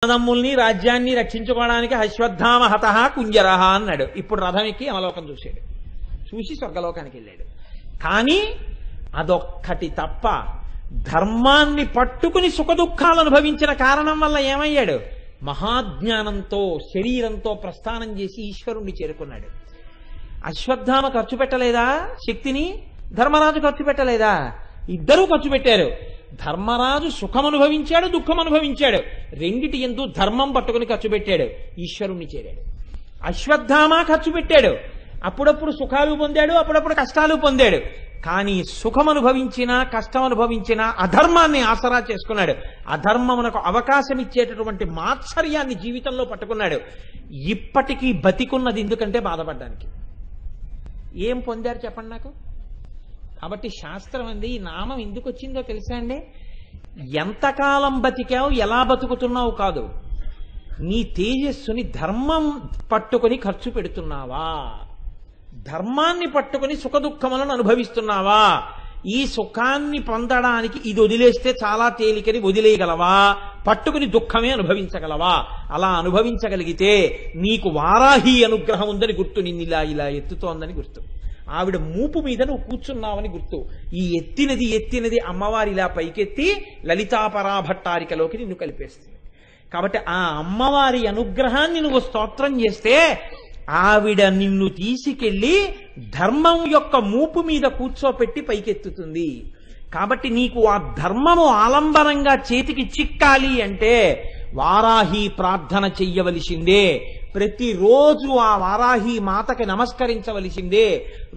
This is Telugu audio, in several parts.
అన్నదమ్ముల్ని రాజ్యాన్ని రక్షించుకోవడానికి అశ్వత్థామ హతః కుంజరః అన్నాడు. ఇప్పుడు రథం ఎక్కి యమలోకం చూశాడు, చూసి స్వర్గలోకానికి వెళ్ళాడు. కానీ అదొక్కటి తప్ప ధర్మాన్ని పట్టుకుని సుఖదుఖాలు అనుభవించిన కారణం వల్ల ఏమయ్యాడు? మహాజ్ఞానంతో శరీరంతో ప్రస్థానం చేసి ఈశ్వరుణ్ణి చేరుకున్నాడు. అశ్వత్థామ ఖర్చు పెట్టలేదా శక్తిని? ధర్మరాజు ఖర్చు పెట్టలేదా? ఇద్దరూ ఖర్చు పెట్టారు. ధర్మరాజు సుఖం అనుభవించాడు, దుఃఖం అనుభవించాడు. రెండిటి యందు ధర్మం పట్టుకుని ఖర్చు పెట్టాడు, ఈశ్వరుణ్ణి చేరాడు. అశ్వత్థామ ఖర్చు పెట్టాడు, అప్పుడప్పుడు సుఖాలు పొందాడు, అప్పుడప్పుడు కష్టాలు పొందాడు. కానీ సుఖం అనుభవించినా కష్టం అనుభవించినా అధర్మాన్ని ఆసరా చేసుకున్నాడు. అధర్మమునకు అవకాశం ఇచ్చేటటువంటి మాత్సర్యాన్ని జీవితంలో పట్టుకున్నాడు. ఇప్పటికీ బతికున్నది ఎందుకంటే బాధపడ్డానికి. ఏం పొందారు చెప్పండి నాకు? కాబట్టి శాస్త్రం అంది, ఈ నామం ఎందుకు వచ్చిందో తెలుసా అండి? ఎంతకాలం బతికావు, ఎలా బతుకుతున్నావు కాదు, నీ తేజస్సుని ధర్మం పట్టుకొని ఖర్చు పెడుతున్నావా, ధర్మాన్ని పట్టుకొని సుఖదుఖములను అనుభవిస్తున్నావా, ఈ సుఖాన్ని పొందడానికి ఇది వదిలేస్తే చాలా తేలికని వదిలేయగలవా, పట్టుకుని దుఃఖమే అనుభవించగలవా? అలా అనుభవించగలిగితే నీకు వారాహి అనుగ్రహం ఉందని గుర్తు, నిన్నిలా ఇలా ఎత్తుతోందని గుర్తు, ఆవిడ మూపు మీద నువ్వు కూర్చున్నావని గుర్తు. ఈ ఎత్తినది అమ్మవారి ఇలా పైకెత్తి లలితాపరాభట్టారికలోకి నిన్ను కలిపేస్తుంది. కాబట్టి ఆ అమ్మవారి అనుగ్రహాన్ని నువ్వు స్తోత్రం చేస్తే ఆవిడ నిన్ను తీసుకెళ్లి ధర్మం యొక్క మూపు మీద కూర్చోపెట్టి పైకెత్తుతుంది. కాబట్టి నీకు ఆ ధర్మము ఆలంబనంగా చేతికి చిక్కాలి అంటే వారాహి ప్రార్థన చెయ్యవలసిందే. ప్రతిరోజు ఆ వారాహి మాతకి నమస్కరించవలసిందే.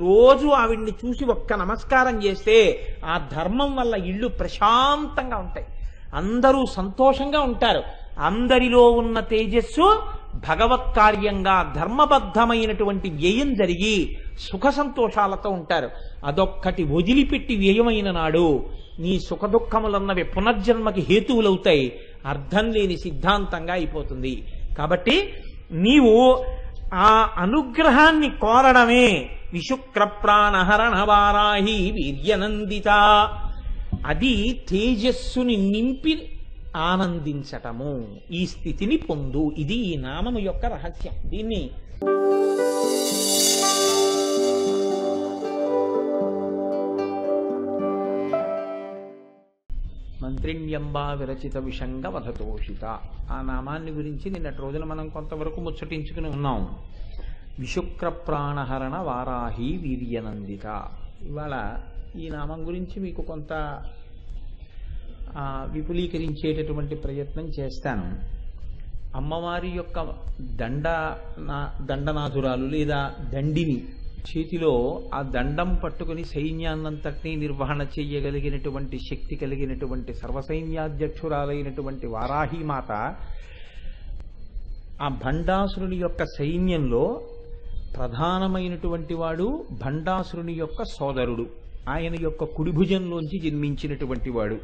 రోజు ఆవిడ్ని చూసి ఒక్క నమస్కారం చేస్తే ఆ ధర్మం వల్ల ఇళ్ళు ప్రశాంతంగా ఉంటాయి, అందరూ సంతోషంగా ఉంటారు. అందరిలో ఉన్న తేజస్సు భగవత్ కార్యంగా ధర్మబద్ధమైనటువంటి వ్యయం జరిగి సుఖ సంతోషాలతో ఉంటారు. అదొక్కటి వదిలిపెట్టి వ్యయమైన నాడు నీ సుఖదుఖములన్నవి పునర్జన్మకి హేతువులవుతాయి, అర్థం లేని సిద్ధాంతంగా అయిపోతుంది. కాబట్టి నీవు ఆ అనుగ్రహాన్ని కోరడమే విశుక్ర ప్రాణహరణ వారాహి వీర్యనందిత. అది తేజస్సుని నింపి ఆనందించటము, ఈ స్థితిని పొందు. ఇది ఈ నామము యొక్క రహస్యం. దీన్ని మంత్రిణ్యంబా విరచిత విషంగ వధతోషిత, ఆ నామాన్ని గురించి నిన్నటి రోజున మనం కొంతవరకు ముచ్చటించుకుని ఉన్నాం. విశుక్ర ప్రాణహరణ వారాహి వీర్యనందిత. ఇవాళ ఈ నామం గురించి మీకు కొంత విపులీకరించేటటువంటి ప్రయత్నం చేస్తాను. అమ్మవారి యొక్క దండనాథురాలు లేదా దండిని చేతిలో ఆ దండం పట్టుకుని సైన్యాన్నంతటినీ నిర్వహణ చెయ్యగలిగినటువంటి శక్తి కలిగినటువంటి సర్వసైన్యాధ్యక్షురాలైనటువంటి వారాహిమాత ఆ భండాసురుని యొక్క సైన్యంలో ప్రధానమైనటువంటి వాడు భండాసురుని యొక్క సోదరుడు. ఆయన యొక్క కుడిభుజంలోంచి జన్మించినటువంటి వాడు.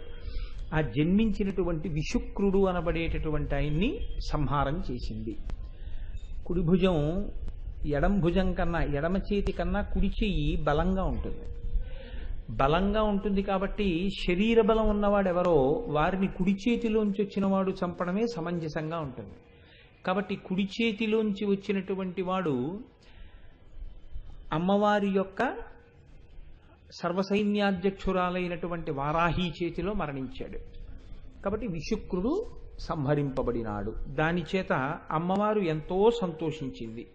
ఆ జన్మించినటువంటి విశుక్రుడు అనబడేటటువంటి ఆయన్ని సంహారం చేసింది. కుడిభుజం ఎడం భుజం కన్నా, ఎడమ చేతి కన్నా కుడి చెయ్యి బలంగా ఉంటుంది. బలంగా ఉంటుంది కాబట్టి శరీర బలం ఉన్నవాడెవరో వారిని కుడి చేతిలోంచి వచ్చిన వాడు చంపడమే సమంజసంగా ఉంటుంది. కాబట్టి కుడి చేతిలోంచి వచ్చినటువంటి వాడు అమ్మవారి యొక్క సర్వసైన్యాధ్యక్షురాలైనటువంటి వారాహి చేతిలో మరణించాడు. కాబట్టి విశుక్రుడు సంహరింపబడినాడు. దాని చేత అమ్మవారు ఎంతో సంతోషించింది.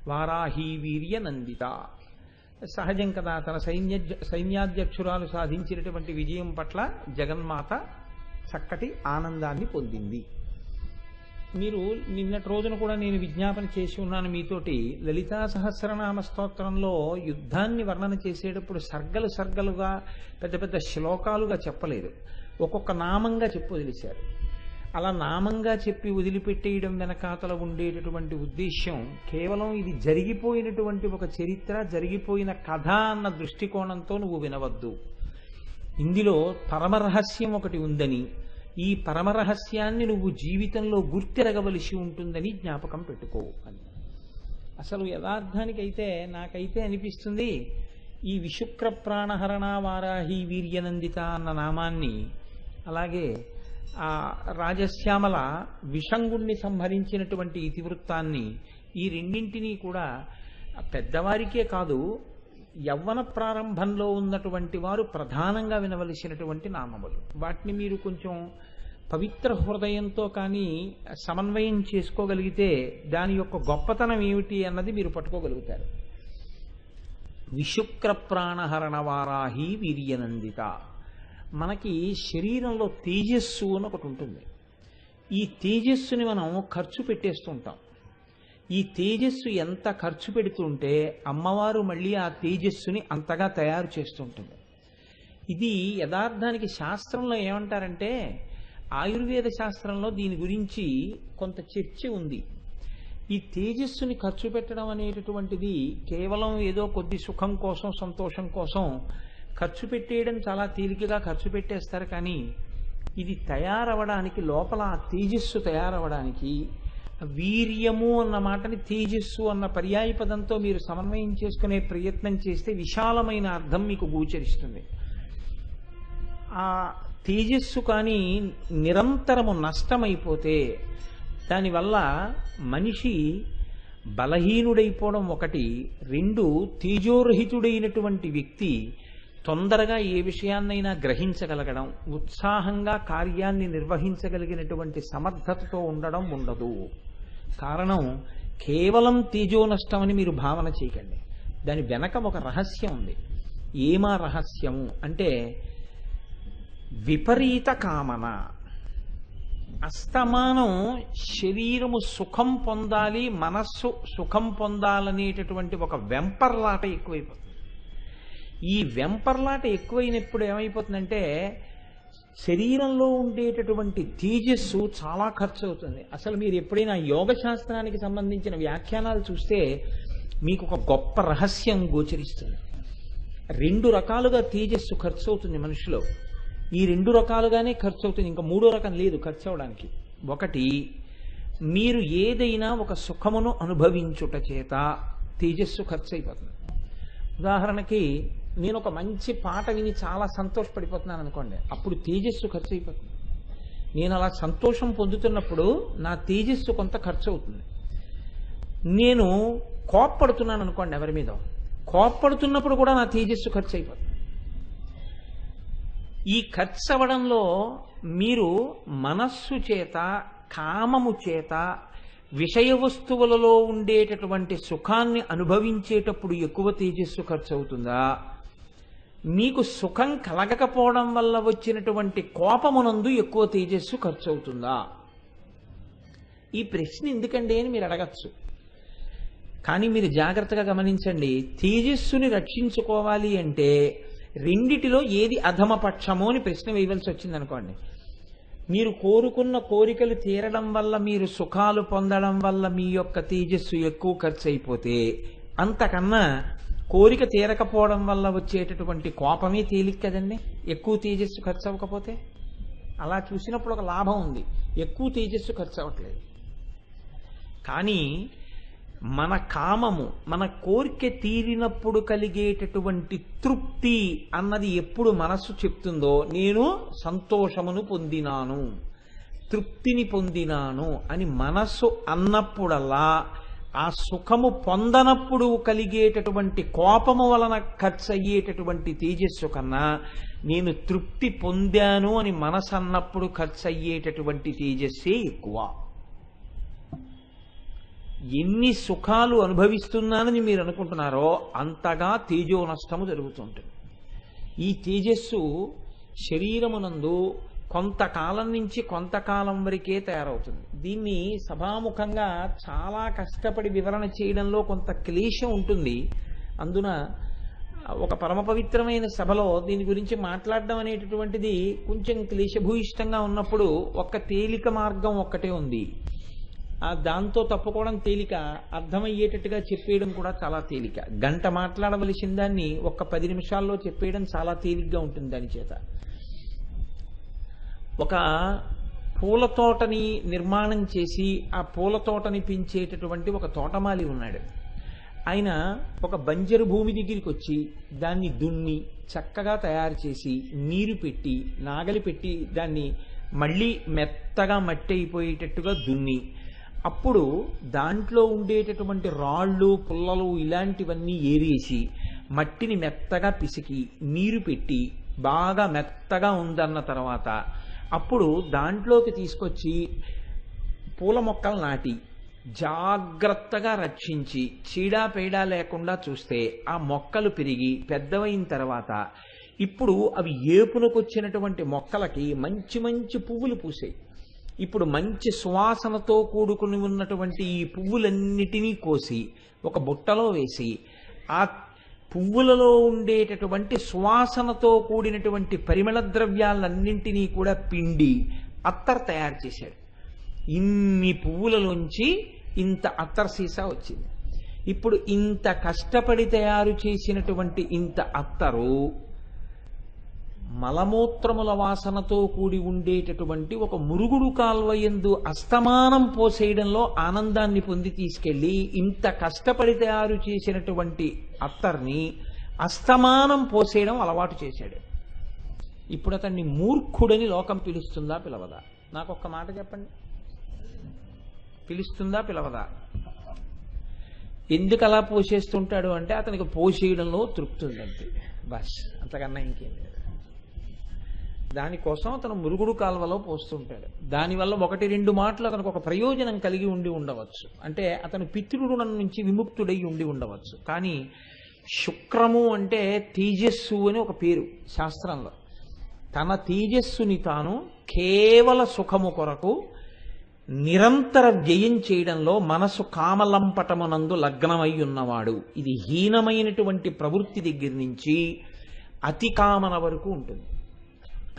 వారాహి వీర్య నందిత. సహజం కదా, తన సైన్యాధ్యక్షురాలు సాధించినటువంటి విజయం పట్ల జగన్మాత చక్కటి ఆనందాన్ని పొందింది. మీరు నిన్నటి రోజున కూడా నేను విజ్ఞాపన చేసి ఉన్నాను మీతోటి. లలితా సహస్రనామ స్తోత్రంలో యుద్ధాన్ని వర్ణన చేసేటప్పుడు సర్గలుగా పెద్ద పెద్ద శ్లోకాలుగా చెప్పలేదు, ఒక్కొక్క నామంగా చెప్పి వదిలేశారు. అలా నామంగా చెప్పి వదిలిపెట్టేయడం వెనకాతల ఉండేటటువంటి ఉద్దేశ్యం కేవలం ఇది జరిగిపోయినటువంటి ఒక చరిత్ర, జరిగిపోయిన కథ అన్న దృష్టికోణంతో నువ్వు వినవద్దు. ఇందులో పరమరహస్యం ఒకటి ఉందని, ఈ పరమరహస్యాన్ని నువ్వు జీవితంలో గుర్తిరగవలసి ఉంటుందని జ్ఞాపకం పెట్టుకో అని. అసలు యథార్థానికైతే నాకైతే అనిపిస్తుంది, ఈ విశుక్ర ప్రాణహరణ వారాహి వీర్యనందిత అన్న నామాన్ని, అలాగే ఆ రాజశ్యామల విషంగుణ్ణి సంహరించినటువంటి ఇతివృత్తాన్ని ఈ రెండింటినీ కూడా పెద్దవారికే కాదు, యవ్వన ప్రారంభంలో ఉన్నటువంటి వారు ప్రధానంగా వినవలసినటువంటి నామములు. వాటిని మీరు కొంచెం పవిత్ర హృదయంతో కానీ సమన్వయం చేసుకోగలిగితే దాని యొక్క గొప్పతనం ఏమిటి అన్నది మీరు పట్టుకోగలుగుతారు. విశుక్ర ప్రాణహరణ వారాహి వీర్యనందిత. మనకి శరీరంలో తేజస్సు అని ఒకటి ఉంటుంది. ఈ తేజస్సుని మనం ఖర్చు పెట్టేస్తుంటాం. ఈ తేజస్సు ఎంత ఖర్చు పెడుతుంటే అమ్మవారు మళ్ళీ ఆ తేజస్సుని అంతగా తయారు చేస్తుంటుంది. ఇది యథార్థానికి శాస్త్రంలో ఏమంటారంటే, ఆయుర్వేద శాస్త్రంలో దీని గురించి కొంత చర్చ ఉంది. ఈ తేజస్సుని ఖర్చు పెట్టడం అనేటటువంటిది కేవలం ఏదో కొద్ది సుఖం కోసం, సంతోషం కోసం ఖర్చు పెట్టేయడం చాలా తేలికగా ఖర్చు పెట్టేస్తారు. కానీ ఇది తయారవడానికి, లోపల ఆ తేజస్సు తయారవడానికి, వీర్యము అన్న మాటని తేజస్సు అన్న పర్యాయ పదంతో మీరు సమన్వయం చేసుకునే ప్రయత్నం చేస్తే విశాలమైన అర్థం మీకు గోచరిస్తుంది. ఆ తేజస్సు కానీ నిరంతరము నష్టమైపోతే దానివల్ల మనిషి బలహీనుడైపోవడం ఒకటి, రెండు తేజోరహితుడైనటువంటి వ్యక్తి తొందరగా ఏ విషయాన్నైనా గ్రహించగలగడం, ఉత్సాహంగా కార్యాన్ని నిర్వహించగలిగినటువంటి సమర్థతతో ఉండడం ఉండదు. కారణం కేవలం తేజో నష్టమని మీరు భావన చేయకండి. దాని వెనక ఒక రహస్యం ఉంది. ఏమా రహస్యము అంటే విపరీత కామన. అస్తమానం శరీరము సుఖం పొందాలి, మనస్సు సుఖం పొందాలనేటటువంటి ఒక వెంపర్లాట ఎక్కువైపోతుంది. ఈ వెంపర్లాట ఎక్కువైనప్పుడు ఏమైపోతుందంటే శరీరంలో ఉండేటటువంటి తేజస్సు చాలా ఖర్చు అవుతుంది. అసలు మీరు ఎప్పుడైనా యోగ శాస్త్రానికి సంబంధించిన వ్యాఖ్యానాలు చూస్తే మీకు ఒక గొప్ప రహస్యం గోచరిస్తుంది. రెండు రకాలుగా తేజస్సు ఖర్చు అవుతుంది మనిషిలో. ఈ రెండు రకాలుగానే ఖర్చు అవుతుంది, ఇంకా మూడో రకం లేదు ఖర్చు అవడానికి. ఒకటి, మీరు ఏదైనా ఒక సుఖమును అనుభవించుట చేత తేజస్సు ఖర్చు అయిపోతుంది. ఉదాహరణకి నేను ఒక మంచి పాట విని చాలా సంతోషపడిపోతున్నాను అనుకోండి, అప్పుడు తేజస్సు ఖర్చు అయిపోతుంది. నేను అలా సంతోషం పొందుతున్నప్పుడు నా తేజస్సు కొంత ఖర్చు అవుతుంది. నేను కోప్పడుతున్నాను అనుకోండి ఎవరి మీద, కోప్పడుతున్నప్పుడు కూడా నా తేజస్సు ఖర్చు అయిపోతుంది. ఈ ఖర్చు అవ్వడంలో మీరు మనస్సు చేత, కామము చేత, విషయ వస్తువులలో ఉండేటటువంటి సుఖాన్ని అనుభవించేటప్పుడు ఎక్కువ తేజస్సు ఖర్చు అవుతుందా, మీకు సుఖం కలగకపోవడం వల్ల వచ్చినటువంటి కోపమునందు ఎక్కువ తేజస్సు ఖర్చు అవుతుందా? ఈ ప్రశ్న ఎందుకండి అని మీరు అడగచ్చు. కానీ మీరు జాగ్రత్తగా గమనించండి, తేజస్సుని రక్షించుకోవాలి అంటే రెండిటిలో ఏది అధమపక్షమో అని ప్రశ్న వేయవలసి వచ్చింది అనుకోండి. మీరు కోరుకున్న కోరికలు తీరడం వల్ల, మీరు సుఖాలు పొందడం వల్ల మీ యొక్క తేజస్సు ఎక్కువ ఖర్చు అయిపోతే, అంతకన్నా కోరిక తీరకపోవడం వల్ల వచ్చేటటువంటి కోపమే తేలిక కదండి ఎక్కువ తేజస్సు ఖర్చు అవ్వకపోతే. అలా చూసినప్పుడు ఒక లాభం ఉంది, ఎక్కువ తేజస్సు ఖర్చు అవ్వట్లేదు. కానీ మన కామము, మన కోరిక తీరినప్పుడు కలిగేటటువంటి తృప్తి అన్నది ఎప్పుడు మనస్సు చెప్తుందో, నేను సంతోషమును పొందినాను, తృప్తిని పొందినాను అని మనస్సు అన్నప్పుడల్లా, ఆ సుఖము పొందనప్పుడు కలిగేటటువంటి కోపము వలన ఖర్చు అయ్యేటటువంటి తేజస్సు కన్నా నేను తృప్తి పొందాను అని మనసు అన్నప్పుడు ఖర్చు అయ్యేటటువంటి తేజస్సే ఎక్కువ. ఎన్ని సుఖాలు అనుభవిస్తున్నానని మీరు అనుకుంటున్నారో అంతగా తేజో నష్టము జరుగుతుంటుంది. ఈ తేజస్సు శరీరమునందు కొంతకాలం నుంచి కొంతకాలం వరకే తయారవుతుంది. దీన్ని సభాముఖంగా చాలా కష్టపడి వివరణ చేయడంలో కొంత క్లేశం ఉంటుంది. అందున ఒక పరమ పవిత్రమైన సభలో దీని గురించి మాట్లాడడం అనేటటువంటిది కొంచెం క్లేశభూయిష్టంగా ఉన్నప్పుడు ఒక్క తేలిక మార్గం ఒక్కటే ఉంది. దాంతో తప్పుకోవడం తేలిక, అర్థమయ్యేటట్టుగా చెప్పేయడం కూడా చాలా తేలిక. గంట మాట్లాడవలసిన దాన్ని ఒక్క 10 నిమిషాల్లో చెప్పేయడం చాలా తేలిగ్గా ఉంటుంది. దాని చేత ఒక పూల తోటని నిర్మాణం చేసి ఆ పూల తోటని పెంచేటటువంటి ఒక తోటమాలి ఉన్నాడు. ఆయన ఒక బంజరు భూమి దగ్గరికి వచ్చి దాన్ని దున్ని చక్కగా తయారు చేసి నీరు పెట్టి నాగలి పెట్టి దాన్ని మళ్ళీ మెత్తగా మట్టి అయిపోయేటట్టుగా దున్ని, అప్పుడు దాంట్లో ఉండేటటువంటి రాళ్ళు పుల్లలు ఇలాంటివన్నీ ఏరేసి మట్టిని మెత్తగా పిసికి నీరు పెట్టి బాగా మెత్తగా ఉందన్న తర్వాత అప్పుడు దాంట్లోకి తీసుకొచ్చి పూల మొక్కలు నాటి జాగ్రత్తగా రక్షించి చీడా లేకుండా చూస్తే ఆ మొక్కలు పెరిగి పెద్దవైన తర్వాత ఇప్పుడు అవి ఏపునకొచ్చినటువంటి మొక్కలకి మంచి మంచి పువ్వులు పూసాయి. ఇప్పుడు మంచి సువాసనతో కూడుకుని ఉన్నటువంటి ఈ పువ్వులన్నిటినీ కోసి ఒక బుట్టలో వేసి ఆ పువ్వులలో ఉండేటటువంటి సువాసనతో కూడినటువంటి పరిమళ ద్రవ్యాలన్నింటినీ కూడా పిండి అత్తర్ తయారు చేశాడు. ఇన్ని పువ్వులలోంచి ఇంత అత్తర్ సీసా వచ్చింది. ఇప్పుడు ఇంత కష్టపడి తయారు చేసినటువంటి ఇంత అత్తరు మలమూత్రముల వాసనతో కూడి ఉండేటటువంటి ఒక మురుగుడు కాల్వయందు అస్తమానం పోసేయడంలో ఆనందాన్ని పొంది తీసుకెళ్లి ఇంత కష్టపడి తయారు చేసినటువంటి అత్తర్ని అస్తమానం పోసేయడం అలవాటు చేశాడు. ఇప్పుడు అతన్ని మూర్ఖుడని లోకం పిలుస్తుందా పిలవదా? నాకు ఒక్క మాట చెప్పండి, పిలుస్తుందా పిలవదా? ఎందుకు అలా పోసేస్తుంటాడు అంటే అతనికి పోసేయడంలో తృప్తి ఉందంటే, బస్, అంతకన్నా ఇంకేం లేదు. దానికోసం అతను మురుగుడు కాల్వలో పోస్తుంటాడు. దానివల్ల 1-2 మాటలు అతనికి ఒక ప్రయోజనం కలిగి ఉండి ఉండవచ్చు, అంటే అతను పితృరుణం నుంచి విముక్తుడై ఉండి ఉండవచ్చు. కానీ శుక్రము అంటే తేజస్సు అని ఒక పేరు శాస్త్రంలో. తన తేజస్సుని తాను కేవల సుఖము కొరకు నిరంతర వ్యయం చేయడంలో మనసు కామలంపటమునందు లగ్నమై ఉన్నవాడు. ఇది హీనమైనటువంటి ప్రవృత్తి దగ్గర నుంచి అతి కామన వరకు ఉంటుంది.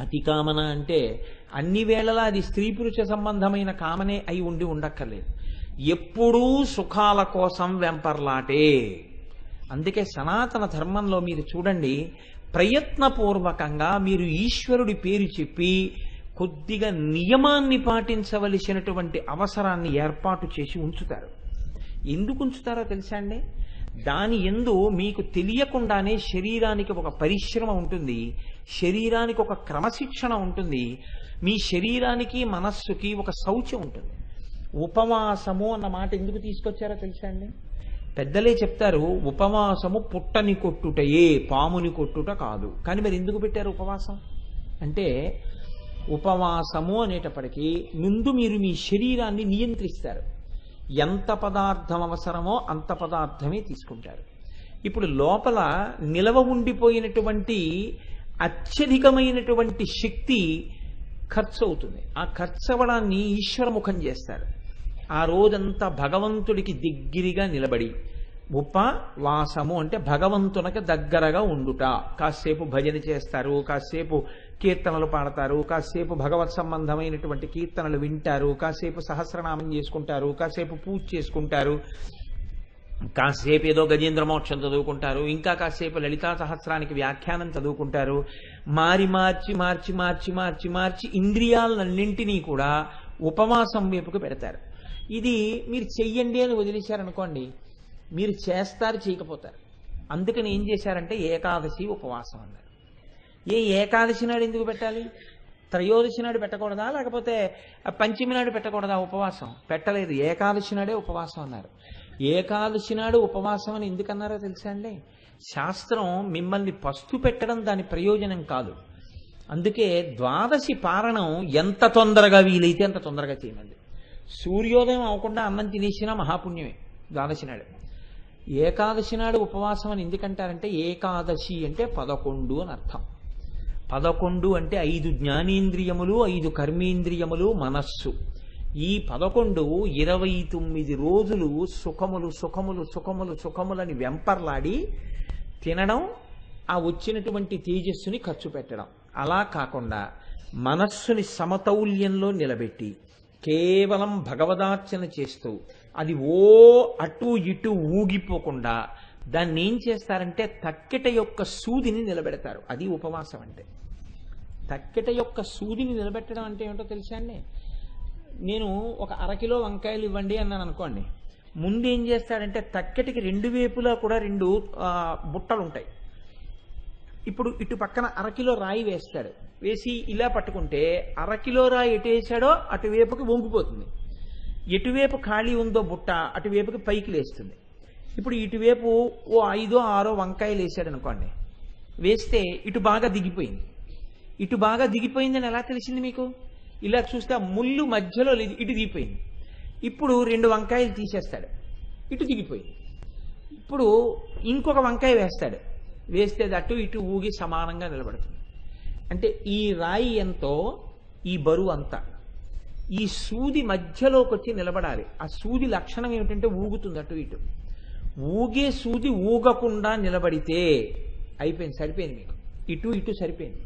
అతి కామన అంటే అన్ని వేళలా అది స్త్రీ పురుష సంబంధమైన కామనే అయి ఉండి ఉండక్కర్లేదు. ఎప్పుడూ సుఖాల కోసం వెంపర్లాటే. అందుకే సనాతన ధర్మంలో మీరు చూడండి, ప్రయత్నపూర్వకంగా మీరు ఈశ్వరుడి పేరు చెప్పి కొద్దిగా నియమాన్ని పాటించవలసినటువంటి అవసరాన్ని ఏర్పాటు చేసి ఉంచుతారు. ఎందుకు ఉంచుతారో తెలుసా అండి? దాని యందు మీకు తెలియకుండానే శరీరానికి ఒక పరిశ్రమ ఉంటుంది, శరీరానికి ఒక క్రమశిక్షణ ఉంటుంది, మీ శరీరానికి మనస్సుకి ఒక శౌచం ఉంటుంది. ఉపవాసము అన్న మాట ఎందుకు తీసుకొచ్చారో తెలుసా అండి? పెద్దలే చెప్తారు, ఉపవాసము పుట్టని కొట్టుటయే, పాముని కొట్టుట కాదు. కానీ మరి ఎందుకు పెట్టారు ఉపవాసం అంటే, ఉపవాసము అనేటప్పటికీ ముందు మీరు మీ శరీరాన్ని నియంత్రిస్తారు. ఎంత పదార్థం అవసరమో అంత పదార్థమే తీసుకుంటారు. ఇప్పుడు లోపల నిలవ ఉండిపోయినటువంటి అత్యధికమైనటువంటి శక్తి ఖర్చు అవుతుంది. ఆ ఖర్చు అవ్వడాన్ని ఈశ్వరముఖం చేస్తారు. ఆ రోజంతా భగవంతుడికి దగ్గరగా నిలబడి, ఉపవాసము అంటే భగవంతునికి దగ్గరగా ఉండుట. కాసేపు భజన చేస్తారు, కాసేపు కీర్తనలు పాడతారు, కాసేపు భగవత్ సంబంధమైనటువంటి కీర్తనలు వింటారు, కాసేపు సహస్రనామం చేసుకుంటారు, కాసేపు పూజ చేసుకుంటారు, కాసేపు ఏదో గజేంద్ర మోక్షం చదువుకుంటారు, ఇంకా కాసేపు లలితా సహస్రానికి వ్యాఖ్యానం చదువుకుంటారు. మార్చి మార్చి మార్చి మార్చి మార్చి మార్చి ఇంద్రియాలన్నింటినీ కూడా ఉపవాసం వైపుకు పెడతారు. ఇది మీరు చెయ్యండి అని వదిలేశారనుకోండి, మీరు చేస్తారు, చేయకపోతారు. అందుకని ఏం చేశారంటే ఏకాదశి ఉపవాసం అన్నారు. ఏ ఏకాదశి నాడు ఎందుకు పెట్టాలి? త్రయోదశి నాడు పెట్టకూడదా, లేకపోతే పంచమి నాడు పెట్టకూడదా ఉపవాసం? పెట్టలేదు, ఏకాదశి నాడే ఉపవాసం అన్నారు. ఏకాదశి నాడు ఉపవాసం అని ఎందుకన్నారో తెలుసా అండి? శాస్త్రం మిమ్మల్ని పస్తు పెట్టడం దాని ప్రయోజనం కాదు. అందుకే ద్వాదశి పారణం ఎంత తొందరగా వీలైతే అంత తొందరగా చేయమంది. సూర్యోదయం అవ్వకుండా అన్నం తినేసినా మహాపుణ్యమే ద్వాదశి నాడు. ఏకాదశి నాడు ఉపవాసం అని ఎందుకంటారంటే, ఏకాదశి అంటే 11 అని అర్థం. 11 అంటే 5 జ్ఞానేంద్రియములు, 5 కర్మేంద్రియములు, మనస్సు. ఈ 11 29 రోజులు సుఖములు సుఖములు సుఖములు సుఖములని వెంపర్లాడి తినడం, ఆ వచ్చినటువంటి తేజస్సుని ఖర్చు పెట్టడం. అలా కాకుండా మనస్సుని సమతౌల్యంలో నిలబెట్టి కేవలం భగవదార్చన చేస్తూ అది అటు ఇటు ఊగిపోకుండా దాన్ని ఏం చేస్తారంటే తక్కెట యొక్క సూదిని నిలబెడతారు. అది ఉపవాసం అంటే. తక్కెట యొక్క సూదిని నిలబెట్టడం అంటే ఏమిటో తెలుసా అండి? నేను ఒక 1/2 కిలో వంకాయలు ఇవ్వండి అన్నాను అనుకోండి, ముందు ఏం చేస్తాడంటే తక్కెటికి 2 వైపులా కూడా 2 బుట్టలు ఉంటాయి. ఇప్పుడు ఇటు పక్కన అరకిలో రాయి వేస్తాడు. వేసి ఇలా పట్టుకుంటే అరకిలో రాయి ఎటు వేసాడో అటువైపుకి వంగిపోతుంది. ఎటువైపు ఖాళీ ఉందో బుట్ట అటువైపుకి పైకి లేస్తుంది. ఇప్పుడు ఇటువైపు ఓ 5 or 6 వంకాయలు వేసాడు అనుకోండి. వేస్తే ఇటు బాగా దిగిపోయింది. ఇటు బాగా దిగిపోయిందని ఎలా తెలిసింది మీకు? ఇలా చూస్తే ఆ ముళ్ళు మధ్యలో లేదు, ఇటు దిగిపోయింది. ఇప్పుడు 2 వంకాయలు తీసేస్తాడు, ఇటు దిగిపోయింది. ఇప్పుడు ఇంకొక వంకాయ వేస్తాడు. వేస్తే అటు ఇటు ఊగి సమానంగా నిలబడుతుంది. అంటే ఈ రాయి ఎంతో ఈ బరువు అంతా ఈ సూది మధ్యలోకి వచ్చి నిలబడాలి. ఆ సూది లక్షణం ఏమిటంటే ఊగుతుంది అటు ఇటు. ఊగే సూది ఊగకుండా నిలబడితే అయిపోయింది, సరిపోయింది. మీకు ఇటు ఇటు సరిపోయింది.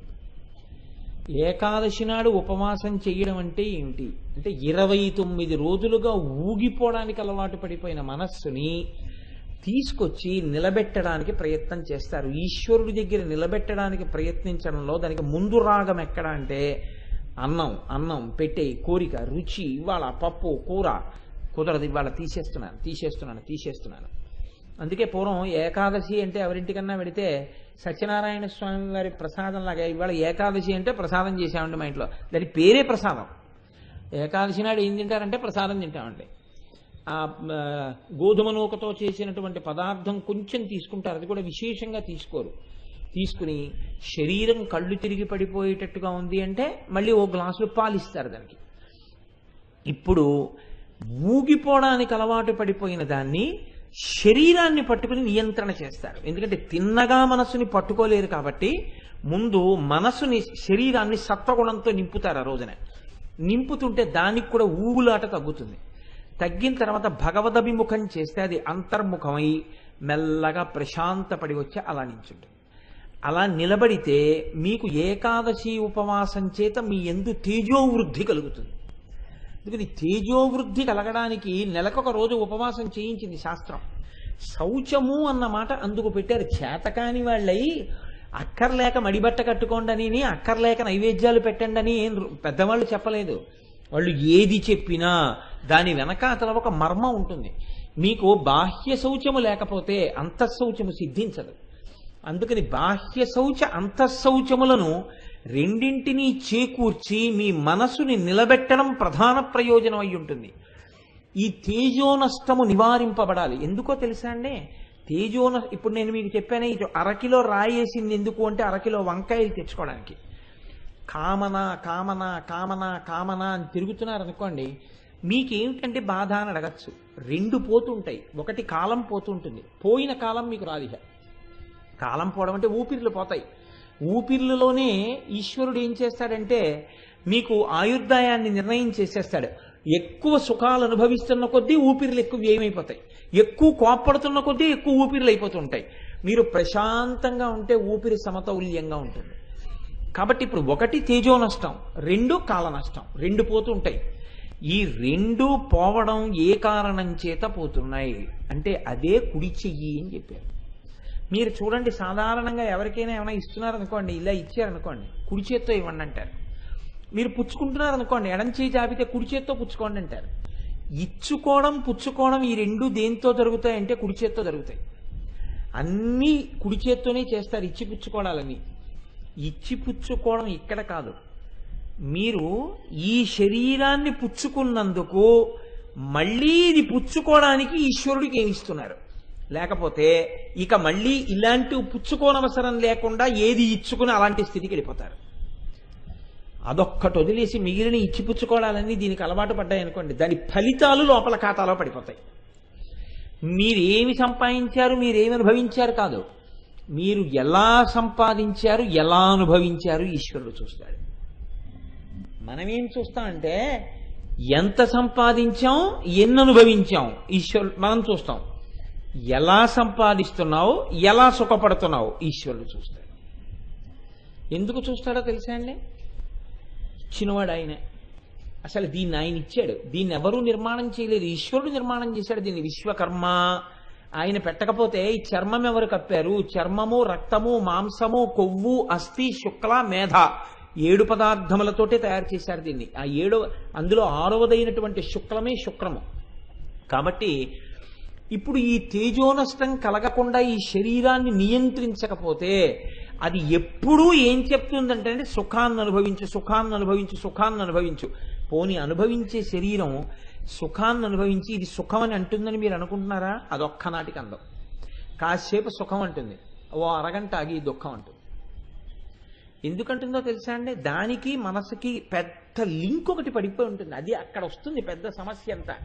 ఏకాదశి నాడు ఉపవాసం చేయడం అంటే ఏమిటి అంటే 29 రోజులుగా ఊగిపోవడానికి అలవాటు పడిపోయిన మనస్సుని తీసుకొచ్చి నిలబెట్టడానికి ప్రయత్నం చేస్తారు. ఈశ్వరుడి దగ్గర నిలబెట్టడానికి ప్రయత్నించడంలో దానికి ముందు రాగం ఎక్కడ అంటే అన్నం పెట్టే కోరిక, రుచి. ఇవాళ పప్పు కూర కుదరదు, ఇవాళ తీసేస్తున్నాను. అందుకే పూర్వం ఏకాదశి అంటే ఎవరింటికన్నా వెడితే సత్యనారాయణ స్వామి వారి ప్రసాదం లాగా ఇవాళ ఏకాదశి అంటే ప్రసాదం చేసామండి మా ఇంట్లో. దాని పేరే ప్రసాదం. ఏకాదశి నాడు ఏం తింటారంటే ప్రసాదం తింటామండి. ఆ గోధుమ నూకతో చేసినటువంటి పదార్థం కొంచెం తీసుకుంటారు, అది కూడా విశేషంగా తీసుకోరు. తీసుకుని శరీరం కళ్ళు తిరిగి పడిపోయేటట్టుగా ఉంది అంటే మళ్ళీ ఓ గ్లాసులు పాలిస్తారు దానికి. ఇప్పుడు ఊగిపోవడానికి అలవాటు పడిపోయిన దాన్ని శరీరాన్ని పట్టుకుని నియంత్రణ చేస్తారు. ఎందుకంటే తిన్నగా మనసుని పట్టుకోలేరు కాబట్టి ముందు మనసుని శరీరాన్ని సత్వగుణంతో నింపుతారు. ఆ రోజున నింపుతుంటే దానికి కూడా ఊగులాట తగ్గుతుంది. తగ్గిన తర్వాత భగవదభిముఖం చేస్తే అది అంతర్ముఖమై మెల్లగా ప్రశాంతపడి వచ్చి అలా నించుంటుంది. అలా నిలబడితే మీకు ఏకాదశి ఉపవాసం చేత మీ యందు తేజోవృద్ధి కలుగుతుంది. అందుకని తేజోవృద్ధి కలగడానికి నెలకొక రోజు ఉపవాసం చేయించింది శాస్త్రం. శౌచము అన్న మాట అందుకు పెట్టారు. చేతకాని వాళ్ళై అక్కర్లేక మడిబట్ట కట్టుకోండి అని, అక్కర్లేక నైవేద్యాలు పెట్టండి అని ఏం పెద్దవాళ్ళు చెప్పలేదు. వాళ్ళు ఏది చెప్పినా దాని వెనకాతల ఒక మర్మం ఉంటుంది. మీకు బాహ్య శౌచము లేకపోతే అంతఃశౌచము సిద్ధించదు. అందుకని బాహ్య శౌచ అంతఃశౌచములను రెండింటినీ చేకూర్చి మీ మనసుని నిలబెట్టడం ప్రధాన ప్రయోజనం అయి ఉంటుంది. ఈ తేజోనష్టము నివారింపబడాలి. ఎందుకో తెలుసా అండి? ఇప్పుడు నేను మీకు చెప్పాను, ఇది అరకిలో రాయేసింది ఎందుకు అంటే అరకిలో వంకాయలు తెచ్చుకోవడానికి. కామన కామన కామన కామన అని తిరుగుతున్నారనుకోండి, మీకేమిటంటే బాధ అని అడగచ్చు. 2 పోతుంటాయి. ఒకటి కాలం పోతుంటుంది, పోయిన కాలం మీకు రాదిహ. కాలం పోవడం అంటే ఊపిర్లు పోతాయి. ఊపిర్లలోనే ఈశ్వరుడు ఏం చేస్తాడంటే మీకు ఆయుర్దాయాన్ని నిర్ణయం చేసేస్తాడు. ఎక్కువ సుఖాలు అనుభవిస్తున్న కొద్దీ ఊపిర్లు ఎక్కువ వ్యయమైపోతాయి, ఎక్కువ కోప్పడుతున్న కొద్దీ ఎక్కువ ఊపిర్లు అయిపోతుంటాయి. మీరు ప్రశాంతంగా ఉంటే ఊపిరి సమతౌల్యంగా ఉంటుంది. కాబట్టి ఇప్పుడు 1 తేజో నష్టం, 2 కాల నష్టం, 2 పోతుంటాయి. ఈ 2 పోవడం ఏ కారణం చేత పోతున్నాయి అంటే అదే కుడి చెయ్యి అని చెప్పారు. మీరు చూడండి, సాధారణంగా ఎవరికైనా ఏమైనా ఇస్తున్నారనుకోండి, ఇలా ఇచ్చారనుకోండి కుడి చేత్తో ఇవ్వండి అంటారు. మీరు పుచ్చుకుంటున్నారనుకోండి, ఎడం చేయి చాపితే కుడి చేత్తో పుచ్చుకోండి అంటారు. ఇచ్చుకోవడం పుచ్చుకోవడం ఈ 2 దేంతో జరుగుతాయంటే కుడి చేత్తో జరుగుతాయి. అన్నీ కుడి చేత్తోనే చేస్తారు ఇచ్చి పుచ్చుకోవడాలని. ఇచ్చి పుచ్చుకోవడం ఇక్కడ కాదు. మీరు ఈ శరీరాన్ని పుచ్చుకున్నందుకు మళ్ళీ ఇది పుచ్చుకోవడానికి ఈశ్వరుడికి ఏమి ఇస్తున్నారు. లేకపోతే ఇక మళ్ళీ ఇలాంటి పుచ్చుకోనవసరం లేకుండా ఏది ఇచ్చుకుని అలాంటి స్థితికి వెళ్ళిపోతారు. అదొక్కటి వదిలేసి మిగిలిన ఇచ్చి పుచ్చుకోవడాలన్నీ దీనికి అలవాటు పడ్డాయనుకోండి, దాని ఫలితాలు లోపల ఖాతాలో పడిపోతాయి. మీరేమి సంపాదించారు, మీరేమి అనుభవించారు కాదు, మీరు ఎలా సంపాదించారు, ఎలా అనుభవించారు ఈశ్వరుడు చూస్తాడు. మనమేం చూస్తామంటే ఎంత సంపాదించాం, ఎన్ని అనుభవించాం ఈశ్వరుడు మనం చూస్తాం. ఎలా సంపాదిస్తున్నావు, ఎలా సుఖపడుతున్నావు ఈశ్వరుడు చూస్తాడు. ఎందుకు చూస్తాడో తెలుసా అండి? ఇచ్చినవాడు ఆయనే. అసలు దీన్ని ఆయన ఇచ్చాడు. దీన్ని ఎవరూ నిర్మాణం చేయలేదు, ఈశ్వరుడు నిర్మాణం చేశాడు. దీన్ని విశ్వకర్మ. ఆయన పెట్టకపోతే ఈ చర్మం ఎవరు కప్పారు? చర్మము, రక్తము, మాంసము, కొవ్వు, అస్థి, శుక్ల, మేధ 7 పదార్థములతోటే తయారు చేశారు దీన్ని. ఆ 7 అందులో 6వదైనటువంటి శుక్లమే శుక్రము. కాబట్టి ఇప్పుడు ఈ తేజోనష్టం కలగకుండా ఈ శరీరాన్ని నియంత్రించకపోతే అది ఎప్పుడూ ఏం చెప్తుందంటే సుఖాన్ని అనుభవించు, సుఖాన్ని అనుభవించు, సుఖాన్ని అనుభవించు. పోని అనుభవించే శరీరం సుఖాన్ని అనుభవించి ఇది సుఖం అని అంటుందని మీరు అనుకుంటున్నారా? అదొక్కనాటికి అందం. కాసేపు సుఖం అంటుంది, ఓ అరగంట ఆగి దుఃఖం అంటుంది. ఎందుకంటుందో తెలుసా అండి? దానికి మనసుకి పెద్ద లింక్ ఒకటి పడిపోయి ఉంటుంది. అది అక్కడ వస్తుంది పెద్ద సమస్య అంతా.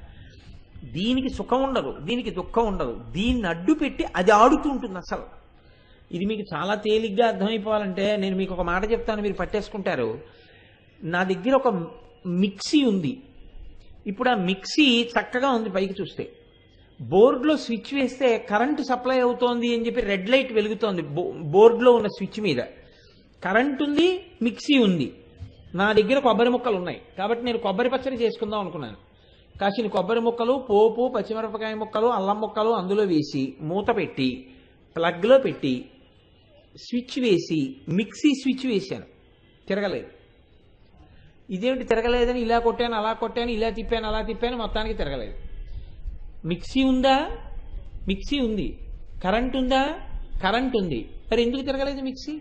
దీనికి సుఖం ఉండదు, దీనికి దుఃఖం ఉండదు. దీన్ని అడ్డు పెట్టి అది ఆడుతూ ఉంటుంది అసలు. ఇది మీకు చాలా తేలిగ్గా అర్థమైపోవాలంటే నేను మీకు ఒక మాట చెప్తాను, మీరు పట్టేసుకుంటారు. నా దగ్గర ఒక మిక్సీ ఉంది. ఇప్పుడు ఆ మిక్సీ చక్కగా ఉంది పైకి చూస్తే. బోర్డులో స్విచ్ వేస్తే కరెంటు సప్లై అవుతోంది అని చెప్పి రెడ్ లైట్ వెలుగుతోంది బోర్డులో ఉన్న స్విచ్ మీద. కరెంట్ ఉంది, మిక్సీ ఉంది. నా దగ్గర కొబ్బరి ముక్కలు ఉన్నాయి కాబట్టి నేను కొబ్బరి పచ్చడి చేసుకుందాం అనుకున్నాను. కాసిన కొబ్బరి ముక్కలు, పోపు, పచ్చిమిరపకాయ ముక్కలు, అల్లం ముక్కలు అందులో వేసి మూత పెట్టి ప్లగ్లో పెట్టి స్విచ్ వేసి మిక్సీ స్విచ్ వేశాను. తిరగలేదు. ఇదేమిటి తిరగలేదని ఇలా కొట్టాను, అలా కొట్టాను, ఇలా తిప్పాను, అలా తిప్పాను, మొత్తానికి తిరగలేదు. మిక్సీ ఉందా? మిక్సీ ఉంది. కరెంట్ ఉందా? కరెంట్ ఉంది. మరి ఎందుకు తిరగలేదు మిక్సీ?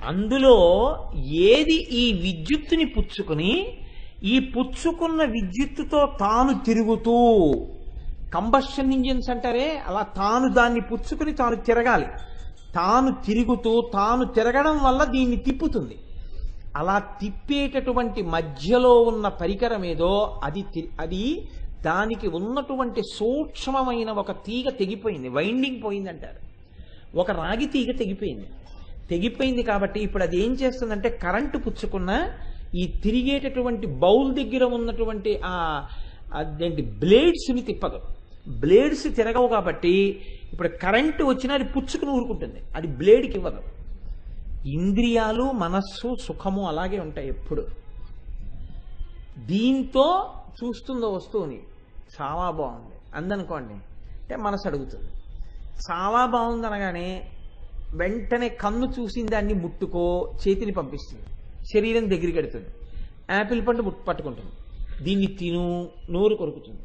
అందులో ఏది ఈ విద్యుత్తుని పుచ్చుకుని ఈ పుచ్చుకున్న విద్యుత్తుతో తాను తిరుగుతూ, కంబషన్ ఇంజిన్స్ అంటారే అలా, తాను దాన్ని పుచ్చుకుని తాను తిరగాలి. తాను తిరుగుతూ తాను తిరగడం వల్ల దీన్ని తిప్పుతుంది. అలా తిప్పేటటువంటి మధ్యలో ఉన్న పరికరం ఏదో అది దానికి ఉన్నటువంటి సూక్ష్మమైన ఒక తీగ తెగిపోయింది, వైండింగ్ పోయింది అంటారు. ఒక రాగి తీగ తెగిపోయింది కాబట్టి ఇప్పుడు అది ఏం చేస్తుందంటే కరెంటు పుచ్చుకున్న ఈ తిరిగేటటువంటి బౌల్ దగ్గర ఉన్నటువంటి అదేంటి బ్లేడ్స్ని తిప్పదు. బ్లేడ్స్ తిరగవు కాబట్టి ఇప్పుడు కరెంటు వచ్చినా అది పుచ్చుకుని ఊరుకుంటుంది, అది బ్లేడ్కి ఇవ్వదు. ఇంద్రియాలు, మనస్సు, సుఖము అలాగే ఉంటాయి ఎప్పుడు. దీంతో చూస్తుందో వస్తువుని చాలా బాగుంది అందనుకోండి అంటే మనసు అడుగుతుంది. చాలా బాగుంది అనగానే వెంటనే కన్ను చూసిన దాన్ని ముట్టుకో చేతిని పంపిస్తుంది, శరీరం దగ్గరికి ఎడుతుంది. యాపిల్ పండు పట్టుకుంటుంది, దీన్ని తిను నోరు కొరుకుతుంది,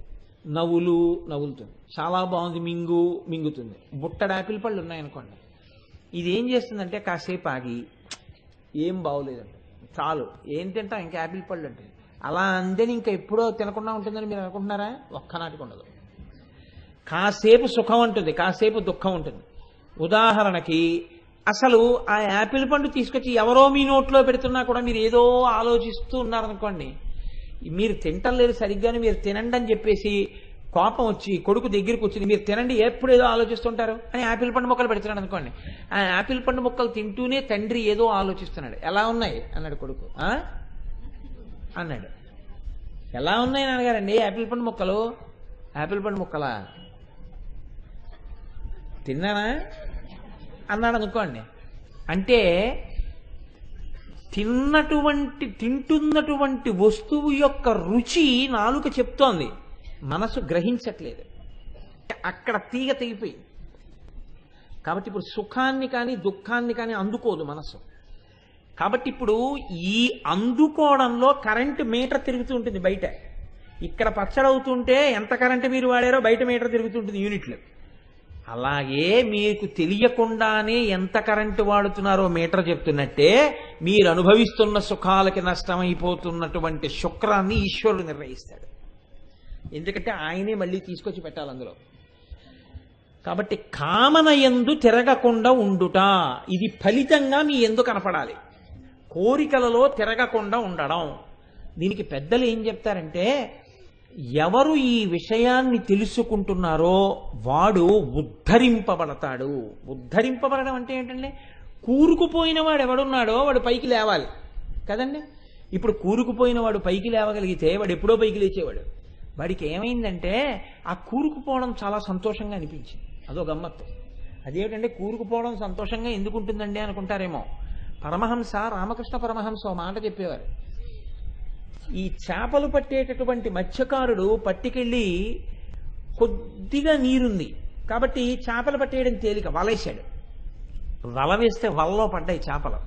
నవ్వులుతుంది. చాలా బాగుంది మింగుతుంది. బుట్టడు యాపిల్ పళ్ళు ఉన్నాయనుకోండి, ఇది ఏం చేస్తుందంటే కాసేపు ఆగి ఏం బాగోలేదండి చాలు, ఏం తింటాం ఇంకా యాపిల్ పళ్ళు అంటే, అలా అందేని ఇంకా ఎప్పుడో తినకుండా ఉంటుందని మీరు అనుకుంటున్నారా? ఒక్కనాటికి ఉండదు. కాసేపు సుఖం ఉంటుంది, కాసేపు దుఃఖం ఉంటుంది. ఉదాహరణకి అసలు ఆ యాపిల్ పండు తీసుకొచ్చి ఎవరో మీ నోట్లో పెడుతున్నా కూడా మీరు ఏదో ఆలోచిస్తూ ఉన్నారనుకోండి, మీరు తింటలేదు సరిగ్గానే, మీరు తినండి అని చెప్పేసి కోపం వచ్చి కొడుకు దగ్గరికి వచ్చింది, మీరు తినండి ఎప్పుడు ఏదో ఆలోచిస్తుంటారు అని యాపిల్ పండు ముక్కలు పెడుతున్నాడు అనుకోండి. ఆ యాపిల్ పండు ముక్కలు తింటూనే తండ్రి ఏదో ఆలోచిస్తున్నాడు. ఎలా ఉన్నాయి అన్నాడు కొడుకు. అన్నాడు. ఎలా ఉన్నాయి నాన్నగారండి యాపిల్ పండు ముక్కలు? యాపిల్ పండు ముక్కలా తిన్నానా అన్నాడు అనుకోండి. అంటే తింటున్నటువంటి వస్తువు యొక్క రుచి నాలుక చెప్తోంది, మనసు గ్రహించట్లేదు. అక్కడ తీగ తెగిపోయింది. కాబట్టి ఇప్పుడు సుఖాన్ని కానీ దుఃఖాన్ని కానీ అందుకోదు మనసు. కాబట్టి ఇప్పుడు ఈ అందుకోవడంలో కరెంటు మీటర్ తిరుగుతూ ఉంటుంది బయట. ఇక్కడ పచ్చడవుతుంటే ఎంత కరెంటు మీరు వాడారో బయట మీటర్ తిరుగుతుంటుంది యూనిట్లు. అలాగే మీకు తెలియకుండానే ఎంత కరెంటు వాడుతున్నారో మీటర్ చెప్తున్నట్టే మీరు అనుభవిస్తున్న సుఖాలకి నష్టమైపోతున్నటువంటి శుక్రాన్ని ఈశ్వరుడు నిర్ణయిస్తాడు. ఎందుకంటే ఆయనే మళ్ళీ తీసుకొచ్చి పెట్టాలి అందులో. కాబట్టి కామన యందు తిరగకుండా ఉండుట, ఇది ఫలితంగా మీ యందు కనపడాలి. కోరికలలో తిరగకుండా ఉండడం. దీనికి పెద్దలు ఏం చెప్తారంటే, ఎవరు ఈ విషయాన్ని తెలుసుకుంటున్నారో వాడు ఉద్ధరింపబడతాడు. ఉద్ధరింపబడడం అంటే ఏంటంటే, కూరుకుపోయిన వాడు ఎవడున్నాడో వాడు పైకి లేవాలి కదండి. ఇప్పుడు కూరుకుపోయిన వాడు పైకి లేవగలిగితే వాడు ఎప్పుడో పైకి లేచేవాడు. వాడికి ఏమైందంటే ఆ కూరుకుపోవడం చాలా సంతోషంగా అనిపించింది. అదో గమ్మత్తు. అదేమిటంటే కూరుకుపోవడం సంతోషంగా ఎందుకు ఉంటుందండి అనుకుంటారేమో. పరమహంస రామకృష్ణ పరమహంస ఓ మాట చెప్పేవారు. ఈ చేపలు పట్టేటటువంటి మత్స్యకారుడు పట్టుకెళ్ళి కొద్దిగా నీరుంది కాబట్టి చేపలు పట్టేయడం తేలిక, వలేశాడు. వల వేస్తే వలలో పడ్డాయి చేపలు.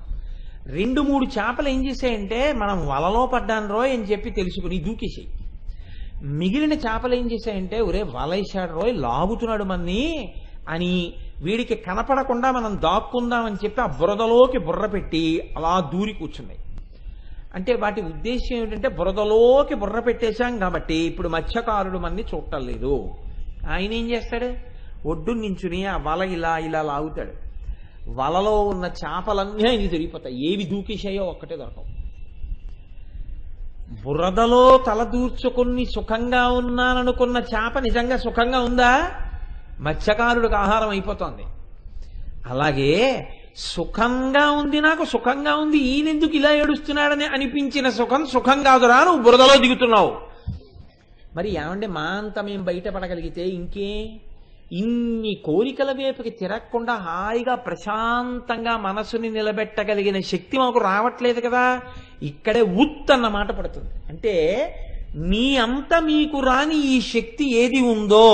2-3 చేపలు ఏం చేశాయంటే మనం వలలో పడ్డాను రోయ్ అని చెప్పి తెలుసుకుని దూకేసాయి. మిగిలిన చేపలు ఏం చేశాయంటే ఒరే వలేశాడు రోయ్ లాగుతున్నాడు మన్ని అని వీడికి కనపడకుండా మనం దాక్కుందామని చెప్పి ఆ బురదలోకి బుర్ర పెట్టి అలా దూరి కూర్చున్నాయి. అంటే వాటి ఉద్దేశం ఏమిటంటే బురదలోకి బుర్ర పెట్టేశాం కాబట్టి ఇప్పుడు మత్స్యకారుడు మనని చూడటం లేదు. ఆయన ఏం చేస్తాడు? ఒడ్డు నించుని ఆ వల ఇలా ఇలా లాగుతాడు. వలలో ఉన్న చేపలన్నీ ఆయనకి తిరిగిపోతాయి. ఏవి దూకేశాయో ఒక్కటే దొరకవు. బురదలో తల దూర్చుకుని సుఖంగా ఉన్నాననుకున్న చేప నిజంగా సుఖంగా ఉందా? మత్స్యకారుడికి ఆహారం అయిపోతుంది. అలాగే సుఖంగా ఉంది, నాకు సుఖంగా ఉంది, ఈయనెందుకు ఇలా ఏడుస్తున్నాడని అనిపించిన సుఖం సుఖం కాదురా, నువ్వు బురదలో దిగుతున్నావు. మరి ఏమంటే మా అంత మేము బయటపడగలిగితే ఇంకే ఇన్ని కోరికల వైపుకి తిరగకుండా హాయిగా ప్రశాంతంగా మనసుని నిలబెట్టగలిగిన శక్తి మాకు రావట్లేదు కదా. ఇక్కడే అన్న మాట పడుతుంది. అంటే మీ అంత మీకు రాని ఈ శక్తి ఏది ఉందో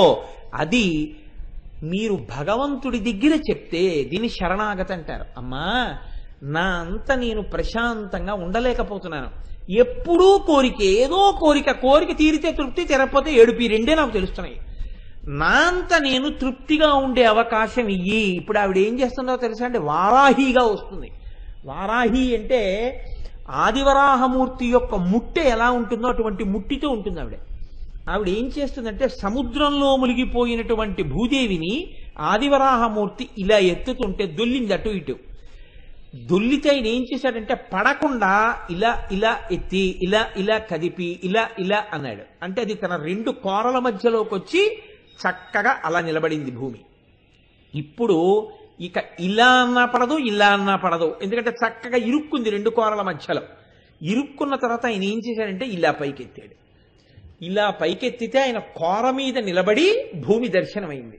అది మీరు భగవంతుడి దగ్గర చెప్తే దీన్ని శరణాగతి అంటారు. అమ్మా, నా అంత నేను ప్రశాంతంగా ఉండలేకపోతున్నాను, ఎప్పుడూ కోరిక, ఏదో కోరిక తీరితే తృప్తి, తెరపోతే ఏడుపు, రెండే నాకు తెలుస్తున్నాయి. నా అంత నేను తృప్తిగా ఉండే అవకాశం ఇయ్యి. ఇప్పుడు ఆవిడ ఏం చేస్తుందో తెలుసా అండి? వారాహిగా వస్తుంది. వారాహి అంటే ఆదివరాహమూర్తి యొక్క ముట్టె ఎలా ఉంటుందో అటువంటి ముట్టితో ఉంటుంది ఆవిడ. ఆవిడ ఏం చేస్తుందంటే సముద్రంలో మునిగిపోయినటువంటి భూదేవిని ఆదివరాహమూర్తి ఇలా ఎత్తుతుంటే దొల్లింది అటు ఇటు. దొల్లితే ఆయన ఏం చేశాడంటే పడకుండా ఇలా ఇలా ఎత్తి ఇలా ఇలా కదిపి ఇలా ఇలా అన్నాడు. అంటే అది తన రెండు కోరల మధ్యలోకి వచ్చి చక్కగా అలా నిలబడింది భూమి. ఇప్పుడు ఇక ఇలా అన్నా పడదు, ఇలా అన్నా పడదు, ఎందుకంటే చక్కగా ఇరుక్కుంది రెండు కోరల మధ్యలో. ఇరుక్కున్న తర్వాత ఆయన ఏం చేశాడంటే ఇలా పైకెత్తాడు. ఇలా పైకెత్తితే ఆయన కోర మీద నిలబడి భూమి దర్శనమైంది.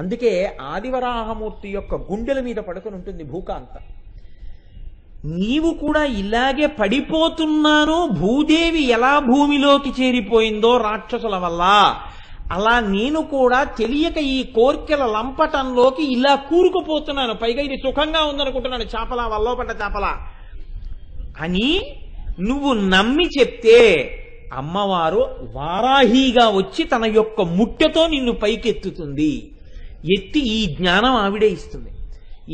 అందుకే ఆదివరాహమూర్తి యొక్క గుండెల మీద పడుకుని ఉంటుంది భూకాంత. నీవు కూడా ఇలాగే పడిపోతున్నాను, భూదేవి ఎలా భూమిలోకి చేరిపోయిందో రాక్షసుల వల్ల, అలా నేను కూడా తెలియక ఈ కోర్కెల లంపటంలోకి ఇలా కూరుకుపోతున్నాను, పైగా ఇది సుఖంగా ఉందనుకుంటున్నాను, చేపలా వల్లో పడ్డ చేపలా అని నువ్వు నమ్మి చెప్తే అమ్మవారు వారాహిగా వచ్చి తన యొక్క ముట్టెతో నిన్ను పైకెత్తుతుంది. ఎత్తి ఈ జ్ఞానం ఆవిడే ఇస్తుంది.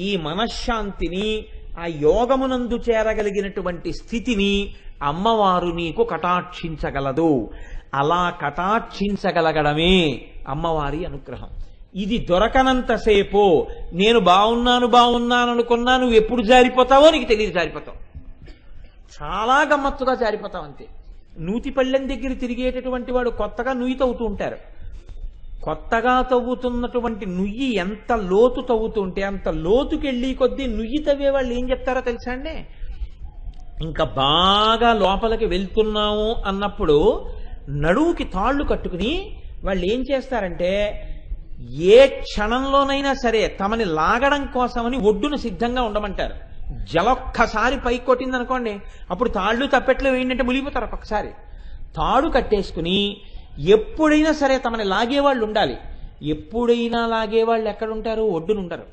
ఈ మనశ్శాంతిని, ఆ యోగమునందు చేరగలిగినటువంటి స్థితిని అమ్మవారు నీకు కటాక్షించగలదు. అలా కటాక్షించగలగడమే అమ్మవారి అనుగ్రహం. ఇది దొరకనంతసేపు నేను బాగున్నాను అనుకున్నా, నువ్వు ఎప్పుడు జారిపోతావో నీకు తెలియదు, జారిపోతావు. చాలా గమ్మత్తుగా జారిపోతావు అంతే. నూతి పళ్ళెం దగ్గర తిరిగేటటువంటి వాడు కొత్తగా నుయ్యి తవ్వుతూ ఉంటారు. కొత్తగా తవ్వుతున్నటువంటి నుయ్యి ఎంత లోతు తవ్వుతుంటే అంత లోతుకెళ్ళి కొద్దీ నుయ్యి తవ్వే వాళ్ళు ఏం చెప్తారో తెలుసా అండి? ఇంకా బాగా లోపలికి వెళ్తున్నాము అన్నప్పుడు నడువుకి తాళ్లు కట్టుకుని వాళ్ళు ఏం చేస్తారంటే ఏ క్షణంలోనైనా సరే తమని లాగడం కోసమని ఒడ్డును సిద్ధంగా ఉండమంటారు. జలొక్కసారి పైకి కొట్టింది అనుకోండి, అప్పుడు తాళ్ళు తప్పెట్లు వేయండి మునిగిపోతారు. ఒక్కసారి తాడు కట్టేసుకుని ఎప్పుడైనా సరే తమని లాగేవాళ్ళు ఉండాలి. ఎప్పుడైనా లాగేవాళ్ళు ఎక్కడుంటారు? ఒడ్డునుండరు.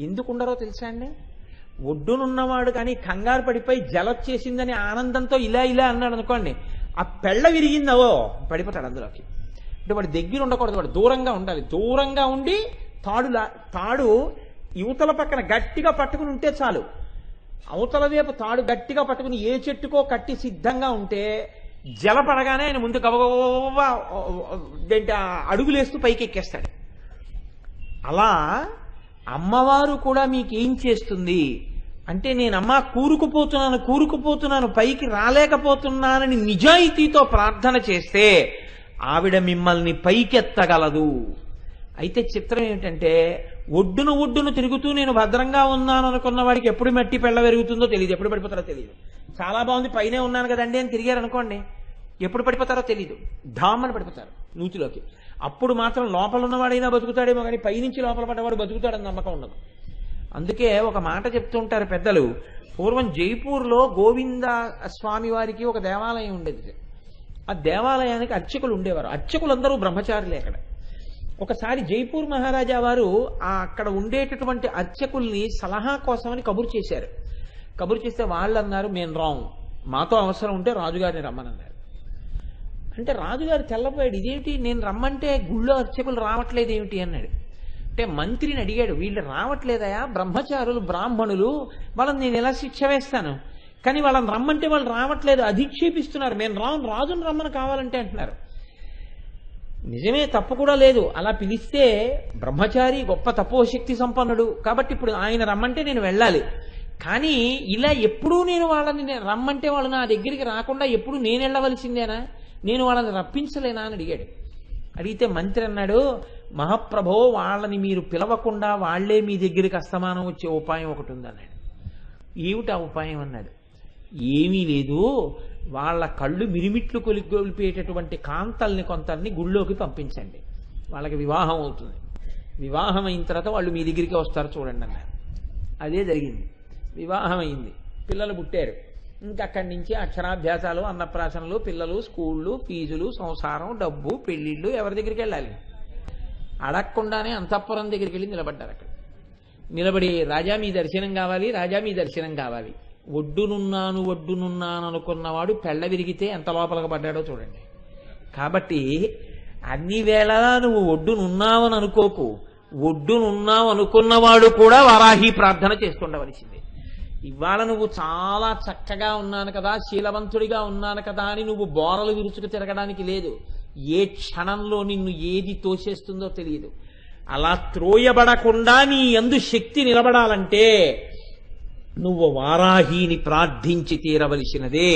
ఎందుకు ఉండరో తెలుసా అండి? ఒడ్డునున్నవాడు కానీ కంగారు పడిపోయి జలొచ్చేసిందని ఆనందంతో ఇలా ఇలా అన్నాడు అనుకోండి, ఆ పెళ్ళ విరిగిందవో పడిపోతాడు అందులోకి. అంటే వాడు దగ్గర ఉండకూడదు, వాడు దూరంగా ఉండాలి. దూరంగా ఉండి తాడు యువతల పక్కన గట్టిగా పట్టుకుని ఉంటే చాలు. అవతల వైపు తాడు గట్టిగా పట్టుకుని ఏ చెట్టుకో కట్టి సిద్ధంగా ఉంటే జల పడగానే ఆయన ముందు గబగబా అడుగులేస్తూ పైకి ఎక్కేస్తాడు. అలా అమ్మవారు కూడా మీకేం చేస్తుంది అంటే, నేనమ్మా కూరుకుపోతున్నాను పైకి రాలేకపోతున్నానని నిజాయితీతో ప్రార్థన చేస్తే ఆవిడ మిమ్మల్ని పైకెత్తగలదు. అయితే చిత్రం ఏమిటంటే, ఒడ్డును తిరుగుతూ నేను భద్రంగా ఉన్నాను అనుకున్న వాడికి ఎప్పుడు మట్టి పెళ్ళ పెరుగుతుందో తెలియదు, ఎప్పుడు పడిపోతారో తెలియదు. చాలా బాగుంది పైనే ఉన్నాను కదండి అని తిరిగారు అనుకోండి, ఎప్పుడు పడిపోతారో తెలియదు, ఢామ్మని పడిపోతారు నూతిలోకి. అప్పుడు మాత్రం లోపల ఉన్నవాడైనా బతుకుతాడేమో కానీ పైనుంచి లోపల పడ్డవాడు బతుకుతాడని నమ్మకం ఉండదు. అందుకే ఒక మాట చెప్తుంటారు పెద్దలు, పూర్వం జైపూర్లో గోవింద స్వామి వారికి ఒక దేవాలయం ఉండేది. ఆ దేవాలయానికి అర్చకులు ఉండేవారు. అర్చకులందరూ బ్రహ్మచారులే. అక్కడ ఒకసారి జైపూర్ మహారాజా వారు అక్కడ ఉండేటటువంటి అర్చకుల్ని సలహా కోసమని కబురు చేశారు. కబురు చేస్తే వాళ్ళు అన్నారు, మేము రాము, మాతో అవసరం ఉంటే రాజుగారిని రమ్మనన్నారు. అంటే రాజుగారు తెల్లపోయాడు, ఇదేమిటి నేను రమ్మంటే గుళ్ళో అర్చకులు రావట్లేదు ఏమిటి అన్నాడు. అంటే మంత్రిని అడిగాడు, వీళ్ళు రావట్లేదయా బ్రహ్మచారులు బ్రాహ్మణులు, వాళ్ళని నేను ఎలా శిక్ష వేస్తాను, కానీ వాళ్ళని రమ్మంటే వాళ్ళు రావట్లేదు, అధిక్షేపిస్తున్నారు, మేము రాజును రమ్మని కావాలంటే అంటున్నారు. నిజమే, తప్పు కూడా లేదు, అలా పిలిస్తే బ్రహ్మచారి గొప్ప తపోశక్తి సంపన్నుడు కాబట్టి ఇప్పుడు ఆయన రమ్మంటే నేను వెళ్ళాలి. కానీ ఇలా ఎప్పుడూ నేను వాళ్ళని రమ్మంటే వాళ్ళు నా దగ్గరికి రాకుండా ఎప్పుడు నేను వెళ్ళవలసిందేనా, నేను వాళ్ళని రప్పించలేనా అని అడిగాడు. అడిగితే మంత్రి అన్నాడు, మహాప్రభో వాళ్ళని మీరు పిలవకుండా వాళ్లే మీ దగ్గరికి అస్తమానం వచ్చే ఉపాయం ఒకటి ఉందన్నాడు. ఏమిటా ఉపాయం అన్నాడు. ఏమీ లేదు, వాళ్ళ కళ్ళు మిరిమిట్లు కొలిపేటటువంటి కాంతల్ని కొంతల్ని గుళ్ళోకి పంపించండి, వాళ్ళకి వివాహం అవుతుంది, వివాహం అయిన తర్వాత వాళ్ళు మీ దగ్గరికి వస్తారు చూడండి అన్నారు. అదే జరిగింది. వివాహం అయింది, పిల్లలు పుట్టారు. ఇంకక్కడి నుంచి అక్షరాభ్యాసాలు, అన్నప్రాసనలు, పిల్లలు, స్కూళ్ళు, ఫీజులు, సంసారం, డబ్బు, పెళ్లిళ్ళు. ఎవరి దగ్గరికి వెళ్ళాలి? అడగకుండానే అంతఃపురం దగ్గరికి వెళ్ళి నిలబడ్డారు. అక్కడ నిలబడి, రాజా మీ దర్శనం కావాలి, రాజా మీ దర్శనం కావాలి. ఒడ్డునున్నాను అనుకున్నవాడు పెళ్ళ విరిగితే ఎంత లోపలికి పడ్డాడో చూడండి. కాబట్టి అన్ని వేళలా నువ్వు ఒడ్డునున్నావని అనుకోకు, ఒడ్డునున్నావు అనుకున్నవాడు కూడా వారాహి ప్రార్థన చేస్తుండవలసిందే. ఇవాళ నువ్వు చాలా చక్కగా ఉన్నాను కదా, శీలవంతుడిగా ఉన్నాను కదా అని నువ్వు బోరలు విరుచుకు తిరగడానికి లేదు. ఏ క్షణంలో నిన్ను ఏది తోసేస్తుందో తెలియదు. అలా త్రోయబడకుండా నీ యందు శక్తి నిలబడాలంటే నువ్వు వారాహిని ప్రార్థించి తీరవలసినదే.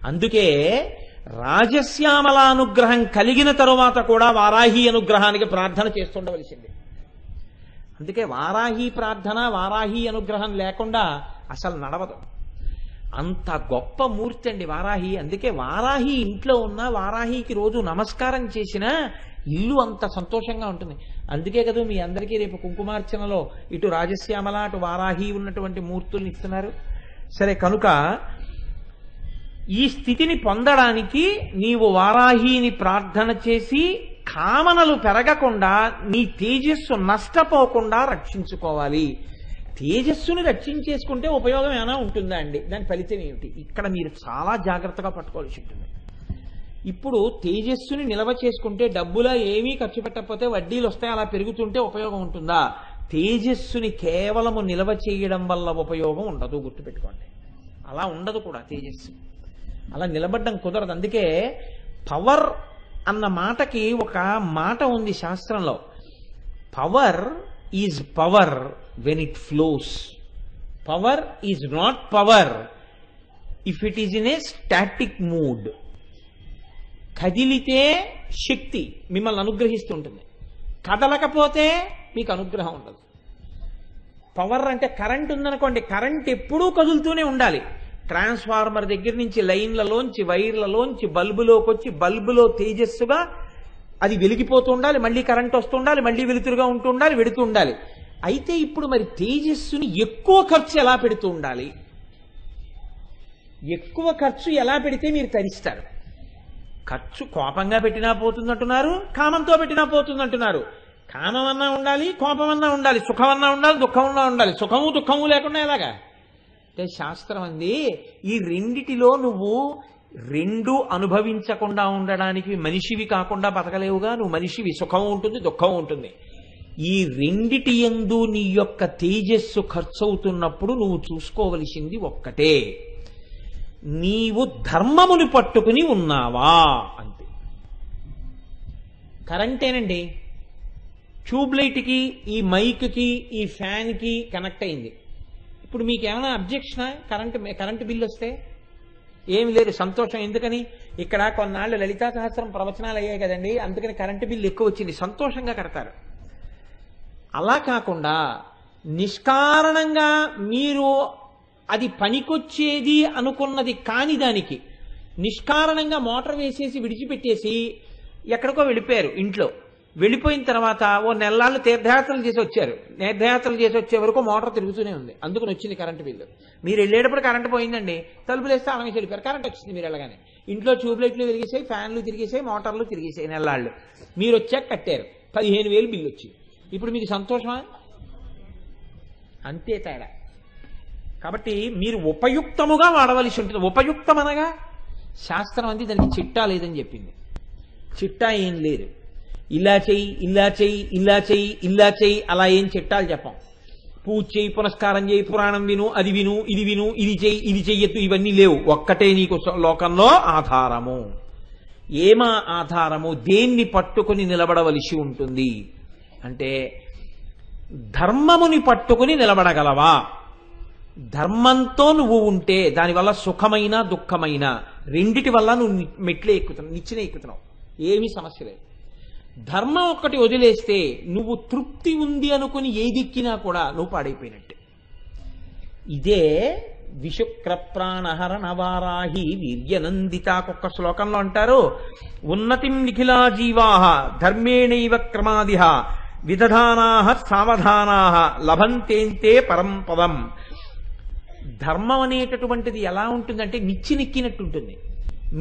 అందుకే రాజశ్యామల అనుగ్రహం కలిగిన తరువాత కూడా వారాహి అనుగ్రహానికి ప్రార్థన చేస్తుండవలసిందే. అందుకే వారాహి ప్రార్థన, వారాహి అనుగ్రహం లేకుండా అసలు నడవదు. అంత గొప్ప మూర్తి అండి వారాహి. అందుకే వారాహి ఇంట్లో ఉన్న వారాహికి రోజు నమస్కారం చేసినా ఇల్లు అంత సంతోషంగా ఉంటుంది. అందుకే కదా మీ అందరికీ రేపు కుంకుమార్చనలో ఇటు రాజశ్యామల అటు వారాహి ఉన్నటువంటి మూర్తుల్ని ఇస్తున్నారు. సరే, కనుక ఈ స్థితిని పొందడానికి నీవు వారాహిని ప్రార్థన చేసి కామనలు పెరగకుండా నీ తేజస్సు నష్టపోకుండా రక్షించుకోవాలి. తేజస్సుని రక్షించేసుకుంటే ఉపయోగం ఏమైనా ఉంటుందా అండి? దాని ఫలితం ఏమిటి? ఇక్కడ మీరు చాలా జాగ్రత్తగా పట్టుకోవాల్సి ఉంటుంది. ఇప్పుడు తేజస్సుని నిల్వ చేసుకుంటే డబ్బులా ఏమీ ఖర్చు పెట్టకపోతే వడ్డీలు వస్తాయి, అలా పెరుగుతుంటే ఉపయోగం ఉంటుందా? తేజస్సుని కేవలము నిల్వ చేయడం వల్ల ఉపయోగం ఉండదు, గుర్తుపెట్టుకోండి. అలా ఉండదు కూడా తేజస్సు, అలా నిలబడ్డం కుదరదు. అందుకే పవర్ అన్న మాటకి ఒక మాట ఉంది శాస్త్రంలో, power is power when it flows. Power is not power if it is in a static mood. కదిలితే శక్తి మిమ్మల్ని అనుగ్రహిస్తుంటుంది, కదలకపోతే మీకు అనుగ్రహం ఉండదు. పవర్ అంటే కరెంట్ ఉందనుకోండి, కరెంట్ ఎప్పుడూ కదులుతూనే ఉండాలి. ట్రాన్స్ఫార్మర్ దగ్గర నుంచి లైన్లలోంచి వైర్లలోంచి బల్బులోకి వచ్చి బల్బులో తేజస్సుగా అది వెలిగిపోతూ ఉండాలి, మళ్ళీ కరెంట్ వస్తూ ఉండాలి, మళ్ళీ వెలుతురుగా ఉంటూ ఉండాలి, వెడుతూ ఉండాలి. అయితే ఇప్పుడు మరి తేజస్సుని ఎక్కువ ఖర్చు ఎలా పెడుతూ ఉండాలి? ఎక్కువ ఖర్చు ఎలా పెడితే మీరు తరిస్తారు? ఖర్చు కోపంగా పెట్టినా పోతుందంటున్నారు, కామంతో పెట్టినా పోతుందంటున్నారు. కామం అన్నా ఉండాలి, కోపం అన్నా ఉండాలి, సుఖం అన్నా ఉండాలి, దుఃఖం అన్నా ఉండాలి. సుఖము దుఃఖము లేకుండా ఎలాగా? అంటే శాస్త్రం అంది, ఈ రెండిటిలో నువ్వు రెండు అనుభవించకుండా ఉండడానికి మనిషివి కాకుండా బతకలేవుగా. నువ్వు మనిషివి, సుఖం ఉంటుంది, దుఃఖం ఉంటుంది. ఈ రెండిటి యందు నీ యొక్క తేజస్సు ఖర్చు అవుతున్నప్పుడు నువ్వు చూసుకోవలసింది ఒక్కటే, నీవు ధర్మముని పట్టుకుని ఉన్నావా అంతే. కరెంటేనండి, ట్యూబ్లైట్కి, ఈ మైక్కి, ఈ ఫ్యాన్కి కనెక్ట్ అయింది. ఇప్పుడు మీకేమైనా అబ్జెక్షనా? కరెంటు బిల్లు వస్తే ఏమి లేదు, సంతోషం. ఎందుకని? ఇక్కడ కొన్నాళ్ళు లలితా సహస్రం ప్రవచనాలు అయ్యాయి కదండి, అందుకని కరెంటు బిల్లు ఎక్కువ వచ్చింది, సంతోషంగా కడతారు. అలా కాకుండా నిష్కారణంగా మీరు అది పనికొచ్చేది అనుకున్నది కాని దానికి నిష్కారణంగా మోటార్ వేసేసి విడిచిపెట్టేసి ఎక్కడికో వెళ్ళిపోయారు. ఇంట్లో వెళ్ళిపోయిన తర్వాత ఓ నెలలు తీర్థయాత్రలు చేసి వచ్చారు. తీర్థయాత్రలు చేసి వచ్చే వరకు మోటార్ తిరుగుతూనే ఉంది, అందుకని వచ్చింది కరెంటు బిల్లు. మీరు వెళ్ళేటప్పుడు కరెంటు పోయిందండి, తలుపులు వేస్తే అలా వేసి వెళ్ళిపోయారు, కరెంట్ వచ్చింది. మీరు వెళ్ళగానే ఇంట్లో ట్యూబ్లైట్లు తిరిగేసాయి, ఫ్యాన్లు తిరిగేసాయి, మోటార్లు తిరిగేసాయి. నెలలు మీరు వచ్చాక కట్టారు, 15,000 బిల్లు వచ్చింది. ఇప్పుడు మీకు సంతోషమా? అంతే తేడా. కాబట్టి మీరు ఉపయుక్తముగా వాడవలసి ఉంటుంది. ఉపయుక్తం అనగా శాస్త్రం అంది దానికి చిట్టా లేదని చెప్పింది. చిట్టా ఏం లేదు. ఇలా చెయ్యి, ఇలా చెయ్యి, ఇలా చెయ్యి, ఇలా చెయ్యి, అలా ఏం చిట్టాలు చెప్పం. పూజ చేయి, పునస్కారం చేయి, పురాణం విను, అది విను, ఇది విను, ఇది చెయ్యి, ఇది చెయ్యొద్దు, ఇవన్నీ లేవు. ఒక్కటే నీకు లోకంలో ఆధారము. ఏమా ఆధారము? దేన్ని పట్టుకుని నిలబడవలసి ఉంటుంది అంటే ధర్మముని పట్టుకుని నిలబడగలవా? ధర్మంతో నువ్వు ఉంటే దానివల్ల సుఖమైన దుఃఖమైన రెండిటి వల్ల నువ్వు మెట్లే ఎక్కుతున్నావు, నిచ్చెన ఎక్కుతున్నావు, ఏమీ సమస్య లేదు. ధర్మం ఒక్కటి వదిలేస్తే నువ్వు తృప్తి ఉంది అనుకుని ఏదిక్కినా కూడా నువ్వు పాడైపోయినట్టే. ఇదే విశుక్ర ప్రాణహరణ వారాహి వీర్యనందితాకొక్క శ్లోకంలో అంటారు, ఉన్నతిం నిఖిలా జీవాహ ధర్మేణైవ క్రమాదిహ విదధానాహ సావధానాహ లభంతేంతే పరంపదం. ధర్మం అనేటటువంటిది ఎలా ఉంటుందంటే నిచ్చినెక్కినట్టు ఉంటుంది.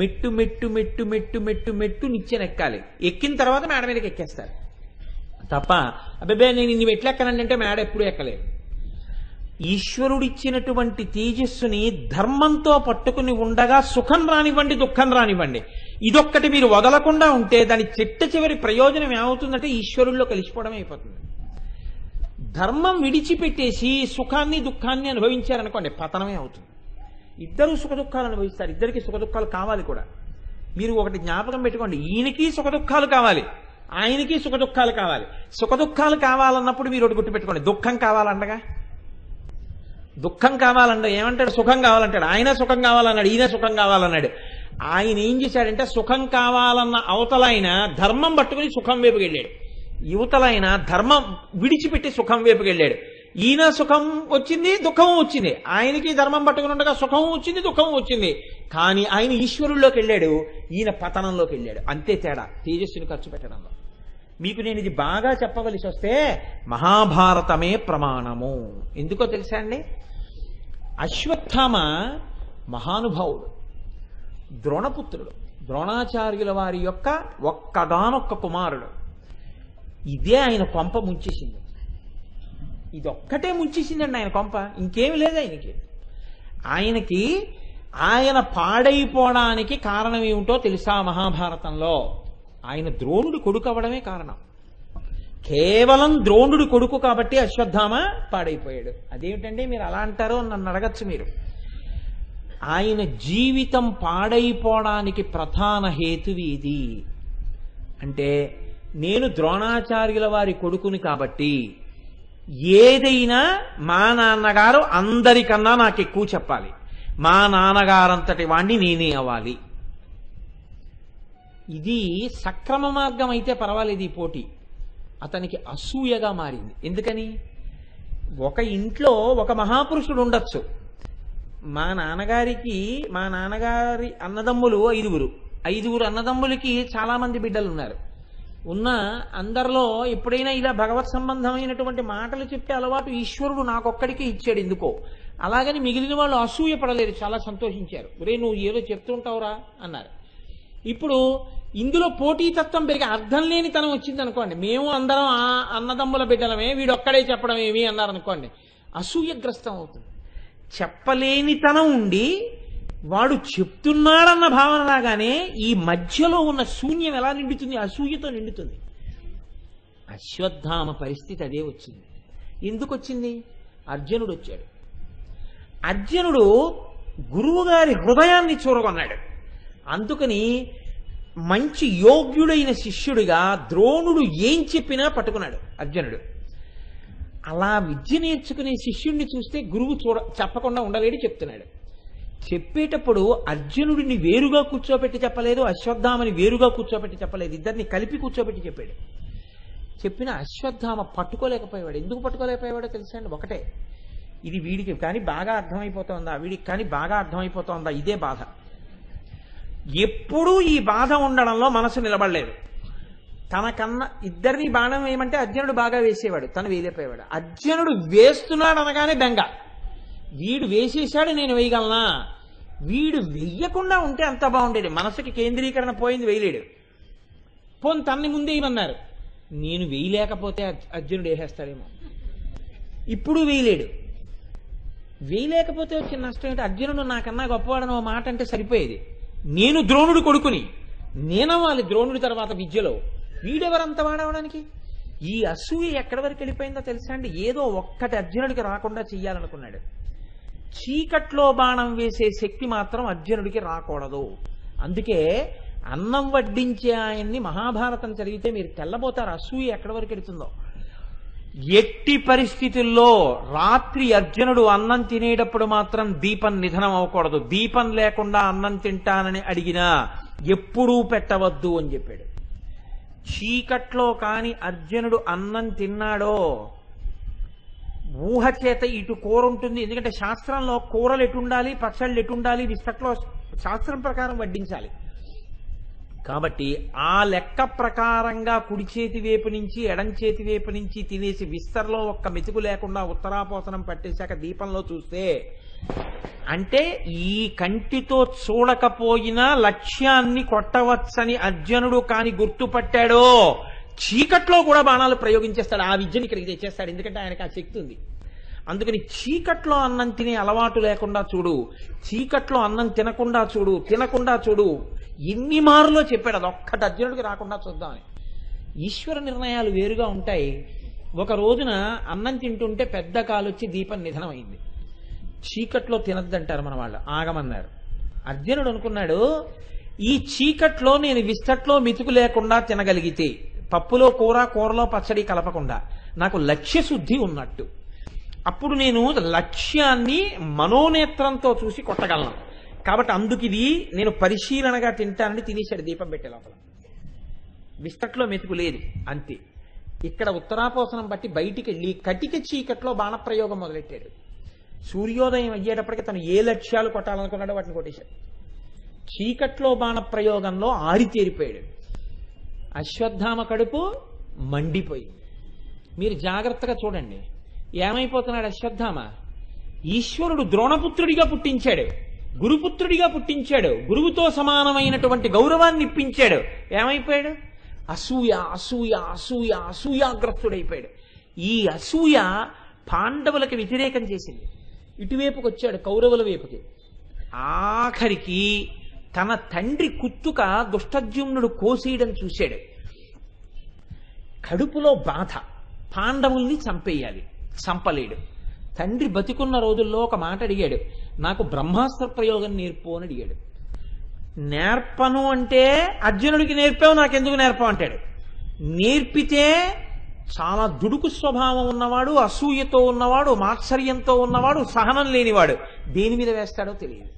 మెట్టు మెట్టు మెట్టు మెట్టు మెట్టు మెట్టు నిచ్చెనెక్కాలి. ఎక్కిన తర్వాత మేడ మీదకి ఎక్కేస్తారు తప్ప అబ్బాయి నేను ఇన్ని మెట్లు ఎక్కనండి అంటే మేడ ఎప్పుడు ఎక్కలేదు. ఈశ్వరుడిచ్చినటువంటి తేజస్సుని ధర్మంతో పట్టుకుని ఉండగా సుఖం రానివ్వండి, దుఃఖం రానివ్వండి, ఇదొక్కటి మీరు వదలకుండా ఉంటే దాని చివరి ప్రయోజనం ఏమవుతుందంటే ఈశ్వరుల్లో కలిసిపోవడం అయిపోతుంది. ధర్మం విడిచిపెట్టేసి సుఖాన్ని దుఃఖాన్ని అనుభవించారనుకోండి పతనమే అవుతుంది. ఇద్దరు సుఖ దుఃఖాలు అనుభవిస్తారు, ఇద్దరికి సుఖ దుఃఖాలు కావాలి కూడా. మీరు ఒకటి జ్ఞాపకం పెట్టుకోండి, ఈయనకి సుఖ దుఃఖాలు కావాలి, ఆయనకి సుఖ దుఃఖాలు కావాలి. సుఖ దుఃఖాలు కావాలన్నప్పుడు మీరు ఒకటి గుర్తుపెట్టుకోండి, దుఃఖం కావాలండగా. దుఃఖం కావాలంటే ఏమంటాడు? సుఖం కావాలంటాడు. ఆయన సుఖం కావాలన్నాడు, ఈయన సుఖం కావాలన్నాడు. ఆయన ఏం చేశాడంటే సుఖం కావాలన్న అవతలైన ధర్మం పట్టుకుని సుఖం వైపుకి వెళ్ళాడు, యువతలైన ధర్మం విడిచిపెట్టి సుఖం వైపుకి వెళ్ళాడు. ఈయన సుఖం వచ్చింది, దుఃఖం వచ్చింది. ఆయనకి ధర్మం పట్టుకుని ఉండగా సుఖం వచ్చింది, దుఃఖం వచ్చింది. కానీ ఆయన ఈశ్వరుల్లోకి వెళ్ళాడు, ఈయన పతనంలోకి వెళ్ళాడు. అంతే తేడా తేజస్సుని ఖర్చు పెట్టడంలో. మీకు నేను ఇది బాగా చెప్పవలసి వస్తే మహాభారతమే ప్రమాణము. ఎందుకో తెలుసా అండి? అశ్వత్థామ మహానుభావుడు, ద్రోణపుత్రుడు, ద్రోణాచార్యుల వారి యొక్క ఒక్కగానొక్క కుమారుడు. ఇదే ఆయన కొంప ముంచేసింది. ఇదొక్కటే ముంచేసిందండి ఆయన కొంప, ఇంకేమి లేదు ఆయనకి. ఆయన పాడైపోవడానికి కారణం ఏమిటో తెలుసా? మహాభారతంలో ఆయన ద్రోణుడు కొడుకు అవ్వడమే కారణం. కేవలం ద్రోణుడు కొడుకు కాబట్టి అశ్వత్థామ పాడైపోయాడు. అదేమిటంటే మీరు అలా అంటారో నన్ను అడగచ్చు మీరు. ఆయన జీవితం పాడైపోవడానికి ప్రధాన హేతువు ఇది. అంటే నేను ద్రోణాచార్యుల వారి కొడుకుని కాబట్టి ఏదైనా మా నాన్నగారు అందరికన్నా నాకు ఎక్కువ చెప్పాలి, మా నాన్నగారంతటి వాణ్ణి నేనే అవ్వాలి. ఇది సక్రమ మార్గం అయితే పర్వాలేదు. ఈ పోటీ అతనికి అసూయగా మారింది. ఎందుకని? ఒక ఇంట్లో ఒక మహాపురుషుడు ఉండొచ్చు. మా నాన్నగారి అన్నదమ్ములు 5 అన్నదమ్ములకి చాలా మంది బిడ్డలు ఉన్నారు. ఉన్న అందరిలో ఎప్పుడైనా ఇలా భగవత్ సంబంధమైనటువంటి మాటలు చెప్పే అలవాటు ఈశ్వరుడు నాకొక్కడికే ఇచ్చాడు ఎందుకో. అలాగని మిగిలిన వాళ్ళు అసూయ పడలేరు, చాలా సంతోషించారు. ఒరే నువ్వు ఏదో చెప్తుంటావురా అన్నారు. ఇప్పుడు ఇందులో పోటీతత్వం పెరిగి అర్థం లేని తనం వచ్చింది అనుకోండి, మేము అందరం ఆ అన్నదమ్ముల బిడ్డలమే, వీడొక్కడే చెప్పడం ఏమి అన్నారు అనుకోండి, అసూయగ్రస్తం అవుతుంది. చెప్పలేనితనం ఉండి వాడు చెప్తున్నాడన్న భావన లాగానే ఈ మధ్యలో ఉన్న శూన్యం ఎలా నిండుతుంది? అసూయతో నిండుతుంది. అశ్వత్థామ పరిస్థితి అదే వచ్చింది. ఎందుకు వచ్చింది? అర్జునుడు వచ్చాడు. అర్జునుడు గురువుగారి హృదయాన్ని చూరగొన్నాడు. అందుకని మంచి యోగ్యుడైన శిష్యుడిగా ద్రోణుడు ఏం చెప్పినా పట్టుకున్నాడు అర్జునుడు. అలా విద్య నేర్చుకునే శిష్యుడిని చూస్తే గురువు చెప్పకుండా ఉండలేడు, చెప్తున్నాడు. చెప్పేటప్పుడు అర్జునుడిని వేరుగా కూర్చోబెట్టి చెప్పలేదు, అశ్వత్థామని వేరుగా కూర్చోబెట్టి చెప్పలేదు, ఇద్దరిని కలిపి కూర్చోబెట్టి చెప్పాడు. చెప్పిన అశ్వత్థామ పట్టుకోలేకపోయాడు. ఎందుకు పట్టుకోలేకపోయాడో తెలుసా అండి? ఒకటే, ఇది వీడికి కానీ బాగా అర్థమైపోతుందా, వీడికి కానీ బాగా అర్థమైపోతుందా, ఇదే బాధ. ఎప్పుడూ ఈ బాధ ఉండడంలో మనసు నిలబడలేదు. తనకన్నా ఇద్దరిని బాణం వేయమంటే అర్జునుడు బాగా వేసేవాడు, తను వేయలేకపోయాడు. అర్జునుడు వేస్తున్నాడు అనగానే బెంగ, వీడు వేసేశాడు నేను వేయగలనా, వీడు వెయ్యకుండా ఉంటే అంత బాగుండేది. మనసుకి కేంద్రీకరణ పోయింది, వేయలేడు. పోని తన్ని ముందేయమన్నారు, నేను వేయలేకపోతే అర్జునుడు వేసేస్తాడేమో, ఇప్పుడు వేయలేడు. వేయలేకపోతే వచ్చిన నష్టం ఏంటి? అర్జునుడు నాకన్నా గొప్పవాడని ఓ మాట అంటే సరిపోయేది. నేను ద్రోణుడు కొడుకుని, నేనవ్వాలి ద్రోణుడి తర్వాత విద్యలో, వీడెవరంత వాడవడానికి? ఈ అసూయ ఎక్కడి వరకు వెళ్ళిపోయిందో తెలుసా అండి? ఏదో ఒక్కటి అర్జునుడికి రాకుండా చెయ్యాలనుకున్నాడు. చీకట్లో బాణం వేసే శక్తి మాత్రం అర్జునుడికి రాకూడదు. అందుకే అన్నం వడ్డించే ఆయన్ని మహాభారతం చదివితే మీరు తెల్లబోతారు అసూయ ఎక్కడి వరకు వెళుతుందో. ఎట్టి పరిస్థితుల్లో రాత్రి అర్జునుడు అన్నం తినేటప్పుడు మాత్రం దీపం నిధనం అవ్వకూడదు. దీపం లేకుండా అన్నం తింటానని అడిగినా ఎప్పుడూ పెట్టవద్దు అని చెప్పాడు. చీకట్లో కాని అర్జునుడు అన్నం తిన్నాడో ఊహ చేత ఇటు కూర ఉంటుంది. ఎందుకంటే శాస్త్రంలో కూరలు ఎటుండాలి, పచ్చళ్ళు ఎటుండాలి, విస్తట్లో శాస్త్రం ప్రకారం వడ్డించాలి. కాబట్టి ఆ లెక్క ప్రకారంగా కుడి చేతి వైపు నుంచి ఎడం చేతి వైపు నుంచి తినేసి విస్తర్లో ఒక్క మెతుకు లేకుండా ఉత్తరాపోసనం పట్టేశాక దీపంలో చూస్తే, అంటే ఈ కంటితో చూడకపోయినా లక్ష్యాన్ని కొట్టవచ్చని అర్జునుడు కాని గుర్తుపట్టాడో చీకట్లో కూడా బాణాలు ప్రయోగించేస్తాడు. ఆ విద్యని ఇక్కడికి తెచ్చేస్తాడు. ఎందుకంటే ఆయనకు ఆ శక్తి ఉంది. అందుకని చీకట్లో అన్నం తినే అలవాటు లేకుండా చూడు, చీకట్లో అన్నం తినకుండా చూడు. ఎన్ని మారులో చెప్పాడు. అదొక్కటి అర్జునుడికి రాకుండా చూద్దామని. ఈశ్వర నిర్ణయాలు వేరుగా ఉంటాయి. ఒక రోజున అన్నం తింటుంటే పెద్ద కాలొచ్చి దీపం నిధనమైంది. చీకట్లో తినద్దంటారు మన వాళ్ళు, ఆగమన్నారు. అర్జునుడు అనుకున్నాడు, ఈ చీకట్లో నేను విస్తట్లో మెతుకు లేకుండా తినగలిగితే, పప్పులో కూర, కూరలో పచ్చడి కలపకుండా, నాకు లక్ష్యశుద్ధి ఉన్నట్టు. అప్పుడు నేను లక్ష్యాన్ని మనోనేత్రంతో చూసి కొట్టగలను. కాబట్టి అందుకిది నేను పరిశీలనగా తింటానని తినేశాడు దీపం పెట్టే లోపల. విస్తట్లో మెతుకు లేదు అంతే. ఇక్కడ ఉత్తరాపోసనం బట్టి బయటికి వెళ్ళి కటిక చీకట్లో బాణప్రయోగం మొదలెట్టాడు. సూర్యోదయం అయ్యేటప్పటికి తను ఏ లక్ష్యాలు కొట్టాలనుకున్నాడో వాటిని కొట్టేశాడు. చీకట్లో బాణప్రయోగంలో ఆరితేరిపోయాడు. అశ్వత్థామ కడుపు మండిపోయింది. మీరు జాగ్రత్తగా చూడండి, ఏమైపోతున్నాడు అశ్వత్థామ? ఈశ్వరుడు ద్రోణపుత్రుడిగా పుట్టించాడు, గురుపుత్రుడిగా పుట్టించాడు, గురువుతో సమానమైనటువంటి గౌరవాన్ని ఇప్పించాడు. ఏమైపోయాడు? అసూయాగ్రస్తుడైపోయాడు. ఈ అసూయ పాండవులకి వ్యతిరేకం చేసింది. ఇటువైపుకి వచ్చాడు, కౌరవుల వైపుకి. ఆఖరికి తన తండ్రి కుత్తుక దుష్టజ్యుమ్నుడు కోసేయడం చూశాడు. కడుపులో బాధ, పాండవుల్ని చంపేయాలి, చంపలేడు. తండ్రి బతికున్న రోజుల్లో ఒక మాట అడిగాడు, నాకు బ్రహ్మాస్త్ర ప్రయోగం నేర్పు అని అడిగాడు. నేర్పను అంటే అర్జునుడికి నేర్పావు, నాకెందుకు నేర్పవు అంటాడు. నేర్పితే చాలా దుడుకు స్వభావం ఉన్నవాడు, అసూయతో ఉన్నవాడు, మాత్సర్యంతో ఉన్నవాడు, సహనం లేనివాడు దేని మీద వేస్తాడో తెలియదు.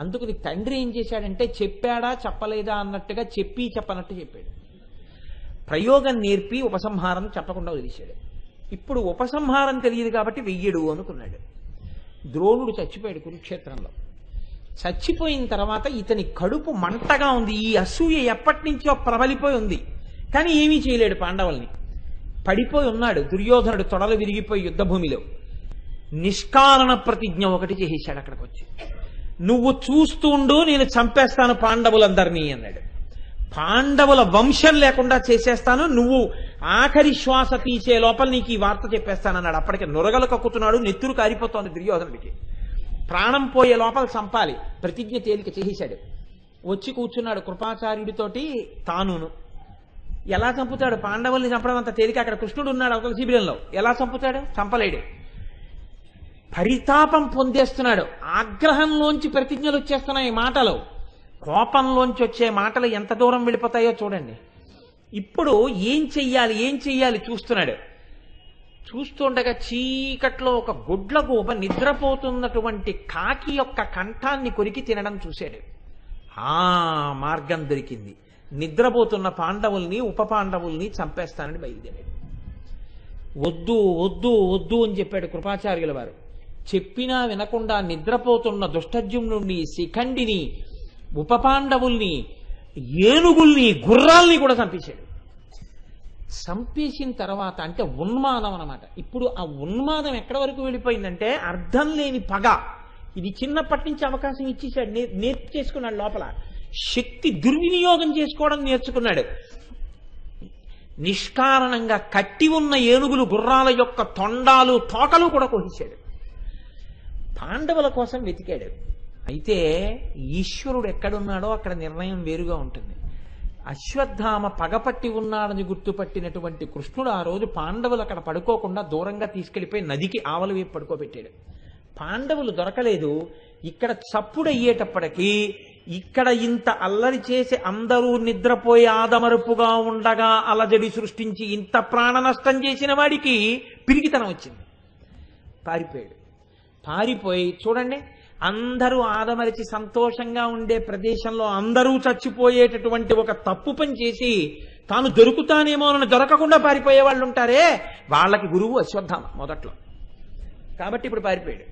అందుకని తండ్రి ఏం చేశాడంటే చెప్పాడా చెప్పలేదా అన్నట్టుగా చెప్పి చెప్పనట్టు చెప్పాడు. ప్రయోగం నేర్పి ఉపసంహారం చెప్పకుండా వదిలేశాడు. ఇప్పుడు ఉపసంహారం తెలియదు కాబట్టి వెయ్యడు అనుకున్నాడు. ద్రోణుడు చచ్చిపోయాడు కురుక్షేత్రంలో. చచ్చిపోయిన తర్వాత ఇతని కడుపు మంటగా ఉంది. ఈ అసూయ ఎప్పటి నుంచో ప్రబలిపోయి ఉంది. కానీ ఏమీ చేయలేడు. పాండవుల్ని పడిపోయి ఉన్నాడు. దుర్యోధనుడు తొడలు విరిగిపోయి యుద్ధభూమిలో నిష్కారణ ప్రతిజ్ఞ ఒకటి చేసేశాడు. అక్కడికి వచ్చి, నువ్వు చూస్తుండు, నేను చంపేస్తాను పాండవులందరినీ అన్నాడు. పాండవుల వంశం లేకుండా చేసేస్తాను, నువ్వు ఆఖరి శ్వాస తీసే లోపల నీకు ఈ వార్త చెప్పేస్తానన్నాడు. అప్పటికే నొరగలు కక్కుతున్నాడు, నెత్తురు కారిపోతోంది దుర్యోధనుడికి. ప్రాణం పోయే లోపల చంపాలి, ప్రతిజ్ఞ తేలిక చేసేశాడు. వచ్చి కూర్చున్నాడు కృపాచార్యుడితోటి తానును. ఎలా చంపుతాడు? పాండవుల్ని చంపడం అంత తేలిక. అక్కడ కృష్ణుడు ఉన్నాడు అవతల శిబిరంలో. ఎలా చంపుతాడు? చంపలేడు. పరితాపం పొందేస్తున్నాడు. ఆగ్రహంలోంచి ప్రతిజ్ఞలు వచ్చేస్తున్నాయి మాటలు. కోపంలోంచి వచ్చే మాటలు ఎంత దూరం వెళ్ళిపోతాయో చూడండి. ఇప్పుడు ఏం చెయ్యాలి చూస్తున్నాడు. చూస్తుండగా చీకట్లో ఒక గుడ్లగూబ నిద్రపోతున్నటువంటి కాకి యొక్క కంఠాన్ని కొరికి తినడం చూశాడు. ఆ మార్గం దొరికింది. నిద్రపోతున్న పాండవుల్ని, ఉప పాండవుల్ని చంపేస్తానని బయలుదేరాడు. వద్దు వద్దు వద్దు అని చెప్పాడు కృపాచార్యుల వారు. చెప్పినా వినకుండా నిద్రపోతున్న దుష్టజ్యుమ్నుడిని, శిఖండిని, ఉప పాండవుల్ని, ఏనుగుల్ని, గుర్రాల్ని కూడా చంపేశాడు. చంపేసిన తర్వాత అంటే ఉన్మాదం అన్నమాట. ఇప్పుడు ఆ ఉన్మాదం ఎక్కడి వరకు వెళ్ళిపోయిందంటే అర్థం లేని పగ. ఇది చిన్నప్పటి నుంచి అవకాశం ఇచ్చేసాడు, నేర్చేసుకున్నాడు. లోపల శక్తి దుర్వినియోగం చేసుకోవడం నేర్చుకున్నాడు. నిష్కారణంగా కట్టి ఉన్న ఏనుగులు, గుర్రాల యొక్క తొండాలు, తోకలు కూడా కోసేశాడు. పాండవుల కోసం వెతికాడు. అయితే ఈశ్వరుడు ఎక్కడున్నాడో అక్కడ నిర్ణయం వేరుగా ఉంటుంది. అశ్వత్థామ పగపట్టి ఉన్నాడని గుర్తుపట్టినటువంటి కృష్ణుడు ఆ రోజు పాండవులు అక్కడ పడుకోకుండా దూరంగా తీసుకెళ్లిపోయి నదికి ఆవల వైపు పడుకోబెట్టాడు. పాండవులు దొరకలేదు. ఇక్కడ చప్పుడయ్యేటప్పటికీ ఇక్కడ ఇంత అల్లరి చేసి అందరూ నిద్రపోయి ఆదమరుపుగా ఉండగా అలజడి సృష్టించి ఇంత ప్రాణ నష్టం చేసిన వాడికి పిరికితనం వచ్చింది. పారిపోయాడు. పారిపోయి చూడండి, అందరూ ఆదమరిచి సంతోషంగా ఉండే ప్రదేశంలో అందరూ చచ్చిపోయేటటువంటి ఒక తప్పు పని చేసి తాను దొరుకుతానేమోనని దొరకకుండా పారిపోయే వాళ్ళు ఉంటారే, వాళ్ళకి గురువు అశ్వత్థామ మొదట్లో. కాబట్టి ఇప్పుడు పారిపోయాడు.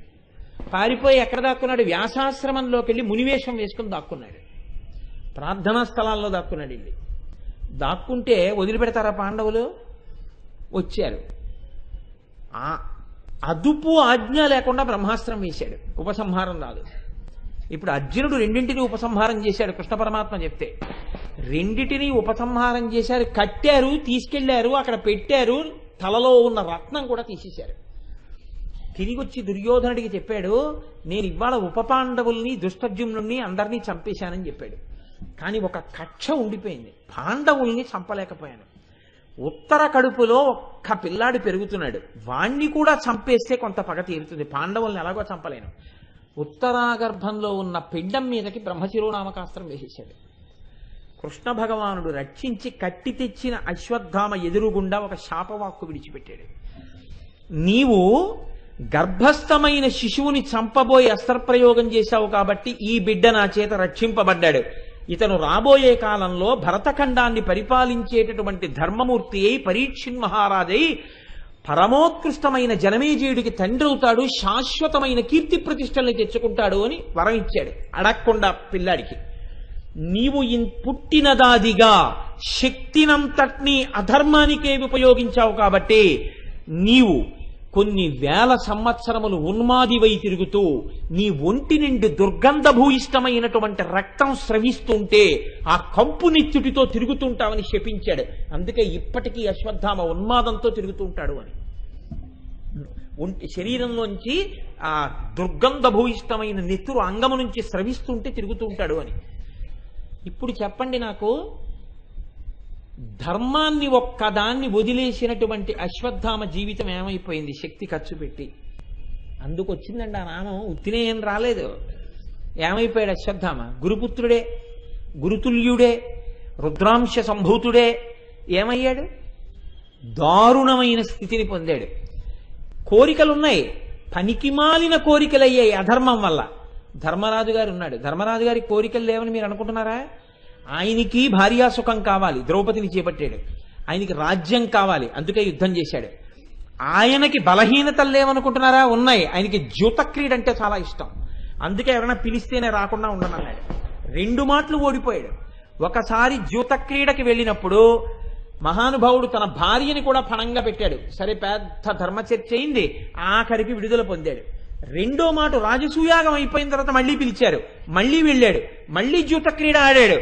పారిపోయి ఎక్కడ దాక్కున్నాడు? వ్యాసాశ్రమంలోకి వెళ్ళి మునివేషం వేసుకుని దాక్కున్నాడు. ప్రార్థనా స్థలాల్లో దాక్కున్నాడు. వెళ్ళి దాక్కుంటే వదిలిపెడతారా పాండవులు? వచ్చారు. అదుపు ఆజ్ఞ లేకుండా బ్రహ్మాస్త్రం వేశాడు. ఉపసంహారం రాదు. ఇప్పుడు అర్జునుడు రెండింటినీ ఉపసంహారం చేశాడు. కృష్ణ పరమాత్మ చెప్తే రెండింటినీ ఉపసంహారం చేశారు. కట్టారు, తీసుకెళ్లారు, అక్కడ పెట్టారు. తలలో ఉన్న రత్నం కూడా తీసేశారు. తిరిగి వచ్చి దుర్యోధనుడికి చెప్పాడు, నేను ఇవాళ ఉపపాండవుల్ని దుష్టజుమ్నుల్ని అందరినీ చంపేశానని చెప్పాడు. కానీ ఒక కక్ష ఉండిపోయింది, పాండవుల్ని చంపలేకపోయాను. ఉత్తర కడుపులో ఒక్క పిల్లాడు పెరుగుతున్నాడు, వాణ్ణి కూడా చంపేస్తే కొంత పగ తీరుతుంది, పాండవుల్ని ఎలాగో చంపలేను. ఉత్తరాగర్భంలో ఉన్న పిండం మీదకి బ్రహ్మశిరోనామకాస్త్రం వేసేశాడు. కృష్ణ భగవానుడు రక్షించి కట్టి తెచ్చిన అశ్వత్థామ ఎదురుగుండా ఒక శాపవాక్కు విడిచిపెట్టాడు. నీవు గర్భస్థమైన శిశువుని చంపబోయి అస్త్రప్రయోగం చేశావు కాబట్టి ఈ బిడ్డ నా చేత రక్షింపబడ్డాడు. ఇతను రాబోయే కాలంలో భరతఖండాన్ని పరిపాలించేటటువంటి ధర్మమూర్తి అయి పరీక్షిన్ మహారాజై పరమోత్కృష్టమైన జనమేజయుడికి తండ్రి అవుతాడు, శాశ్వతమైన కీర్తి ప్రతిష్టల్ని తెచ్చుకుంటాడు అని వరం ఇచ్చాడు అడగకుండా పిల్లాడికి. నీవు పుట్టినదాదిగా శక్తినంతటినీ అధర్మానికే ఉపయోగించావు కాబట్టి నీవు కొన్ని వేల సంవత్సరములు ఉన్మాదివై తిరుగుతూ నీ ఒంటి నుండి దుర్గంధభూయిష్టమైనటువంటి రక్తం స్రవిస్తుంటే ఆ కంపు నెత్తుటితో తిరుగుతుంటావని శపించాడు. అందుకే ఇప్పటికీ అశ్వత్థామ ఉన్మాదంతో తిరుగుతుంటాడు అని. శరీరంలోంచి ఆ దుర్గంధభూయిష్టమైన నెత్తురు అంగము నుంచి స్రవిస్తుంటే తిరుగుతుంటాడు అని. ఇప్పుడు చెప్పండి నాకు, ధర్మాన్ని ఒక్కదాన్ని వదిలేసినటువంటి అశ్వత్థామ జీవితం ఏమైపోయింది? శక్తి ఖర్చు పెట్టి. అందుకు వచ్చిందండి ఆ నామం, ఉత్తినే ఏం రాలేదు. ఏమైపోయాడు అశ్వత్థామ? గురుపుత్రుడే, గురుతుల్యుడే, రుద్రాంశ సంభూతుడే. ఏమయ్యాడు? దారుణమైన స్థితిని పొందాడు. కోరికలున్నాయి, పనికిమాలిన కోరికలయ్యాయి అధర్మం వల్ల. ధర్మరాజు గారు ఉన్నాడు, ధర్మరాజు గారి కోరికలు లేవని మీరు అనుకుంటున్నారా? ఆయనకి భార్యాసుఖం కావాలి, ద్రౌపదిని చేపట్టాడు. ఆయనకి రాజ్యం కావాలి, అందుకే యుద్ధం చేశాడు. ఆయనకి బలహీనతలు లేవనుకుంటున్నారా? ఉన్నాయి. ఆయనకి జ్యూతక్రీడ అంటే చాలా ఇష్టం, అందుకే ఎవరైనా పిలిస్తేనే రాకుండా ఉండనన్నాడు. 2 మాటలు ఓడిపోయాడు. ఒకసారి జ్యూతక్రీడకి వెళ్ళినప్పుడు మహానుభావుడు తన భార్యని కూడా పణంగా పెట్టాడు. సరే, పెద్ద ధర్మచర్చ అయింది, ఆఖరికి విడుదల పొందాడు. 2వ మాట రాజసూయాగం అయిపోయిన తర్వాత మళ్ళీ పిలిచారు, మళ్ళీ వెళ్ళాడు, మళ్ళీ జ్యూతక్రీడ ఆడాడు.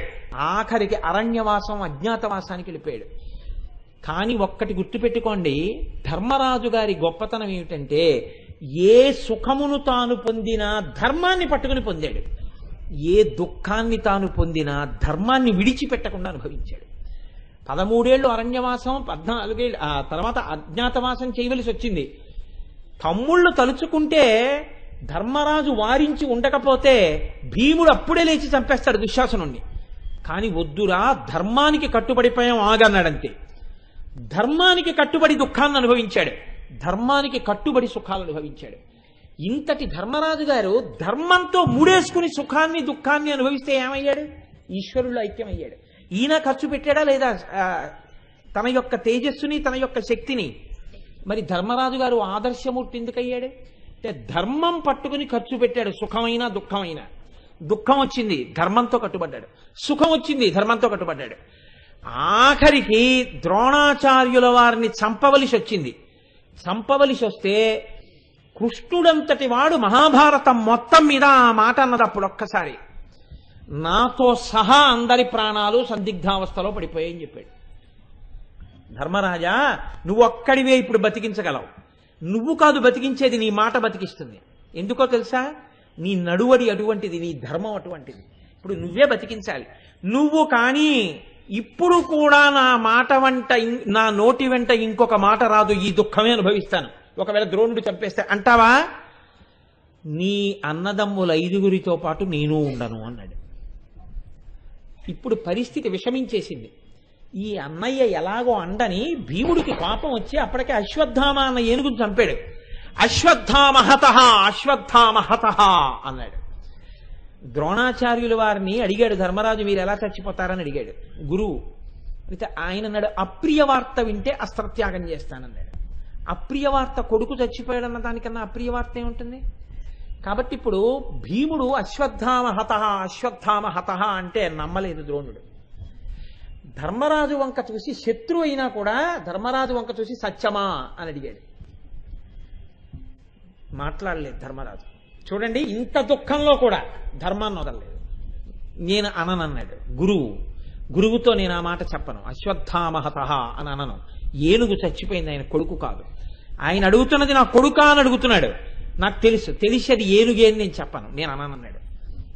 ఆఖరికి అరణ్యవాసం, అజ్ఞాతవాసానికి వెళ్ళిపోయాడు. కానీ ఒక్కటి గుర్తుపెట్టుకోండి, ధర్మరాజు గారి గొప్పతనం ఏమిటంటే ఏ సుఖమును తాను పొందినా ధర్మాన్ని పట్టుకుని పొందాడు, ఏ దుఃఖాన్ని తాను పొందినా ధర్మాన్ని విడిచిపెట్టకుండా అనుభవించాడు. 13 ఏళ్ళు అరణ్యవాసం, 14 ఏళ్ళు ఆ తర్వాత అజ్ఞాతవాసం చేయవలసి వచ్చింది. తమ్ముళ్ళు తలుచుకుంటే ధర్మరాజు వారించి ఉండకపోతే భీముడు అప్పుడే లేచి చంపేస్తాడు దుశ్శాసనుణ్ణి. కానీ వద్దురా, ధర్మానికి కట్టుబడిపోయాం ఆగన్నాడంతే. ధర్మానికి కట్టుబడి దుఃఖాన్ని అనుభవించాడు, ధర్మానికి కట్టుబడి సుఖాలు అనుభవించాడు. ఇంతటి ధర్మరాజు గారు ధర్మంతో ముడేసుకుని సుఖాన్ని దుఃఖాన్ని అనుభవిస్తే ఏమయ్యాడు? ఈశ్వరుల్లో ఐక్యమయ్యాడు. ఈయన ఖర్చు పెట్టాడా లేదా తన యొక్క తేజస్సుని, తన యొక్క శక్తిని? మరి ధర్మరాజు గారు ఆదర్శమూర్తి ఎందుకయ్యాడు అంటే ధర్మం పట్టుకుని ఖర్చు పెట్టాడు. సుఖమైనా దుఃఖమైనా. దుఃఖం వచ్చింది, ధర్మంతో కట్టుబడ్డాడు. సుఖం వచ్చింది, ధర్మంతో కట్టుబడ్డాడు. ఆఖరికి ద్రోణాచార్యుల వారిని చంపవలసి వచ్చింది. చంపవలసి వస్తే కృష్ణుడంతటి వాడు మహాభారతం మొత్తం మీద ఆ మాట అన్నది అప్పుడు ఒక్కసారి, నాతో సహా అందరి ప్రాణాలు సందిగ్ధావస్థలో పడిపోయాయని చెప్పాడు. ధర్మరాజా, నువ్వు ఒక్కడివే ఇప్పుడు బతికించగలవు. నువ్వు కాదు బతికించేది, నీ మాట బతికిస్తుంది. ఎందుకో తెలుసా? నీ నడువడి అటువంటిది, నీ ధర్మం అటువంటిది. ఇప్పుడు నువ్వే బతికించాలి. నువ్వు కానీ ఇప్పుడు కూడా నా నోటి వెంట ఇంకొక మాట రాదు, ఈ దుఃఖమే అనుభవిస్తాను. ఒకవేళ ద్రోణుడు చంపేస్తే అంటావా? నీ అన్నదమ్ముల 5గురితో పాటు నేను ఉండను అన్నాడు. ఇప్పుడు పరిస్థితి విషమించేసింది. ఈ అన్నయ్య ఎలాగో అండని భీముడికి కోపం వచ్చి అప్పటికే అశ్వత్థామ అన్న ఏనుగును చంపాడు. అశ్వత్థామహతః అశ్వత్థామహతః అన్నాడు. ద్రోణాచార్యుల వారిని అడిగాడు ధర్మరాజు, మీరు ఎలా చచ్చిపోతారని అడిగాడు గురువు. అయితే ఆయన అన్నాడు, అప్రియ వార్త వింటే అస్త్రత్యాగం చేస్తానన్నాడు. అప్రియ వార్త కొడుకు చచ్చిపోయాడన్న దానికన్నా అప్రియ వార్త ఏముంటుంది? కాబట్టి ఇప్పుడు భీముడు అశ్వత్థామహతః అశ్వత్థామహతః అంటే నమ్మలేదు ద్రోణుడు. ధర్మరాజు వంక చూసి, శత్రువు అయినా కూడా ధర్మరాజు వంక చూసి సత్యమా అని అడిగాడు. మాట్లాడలేదు ధర్మరాజు. చూడండి, ఇంత దుఃఖంలో కూడా ధర్మాన్ని వదలలేదు. నేను అననన్నాడు గురువుతో నేను ఆ మాట చెప్పను, అశ్వత్థామహతః అని అనను. ఏనుగు చచ్చిపోయింది, ఆయన కొడుకు కాదు. ఆయన అడుగుతున్నది నా కొడుకా అని అడుగుతున్నాడు. నాకు తెలిసి అది ఏనుగే అని నేను చెప్పను, నేను అననన్నాడు.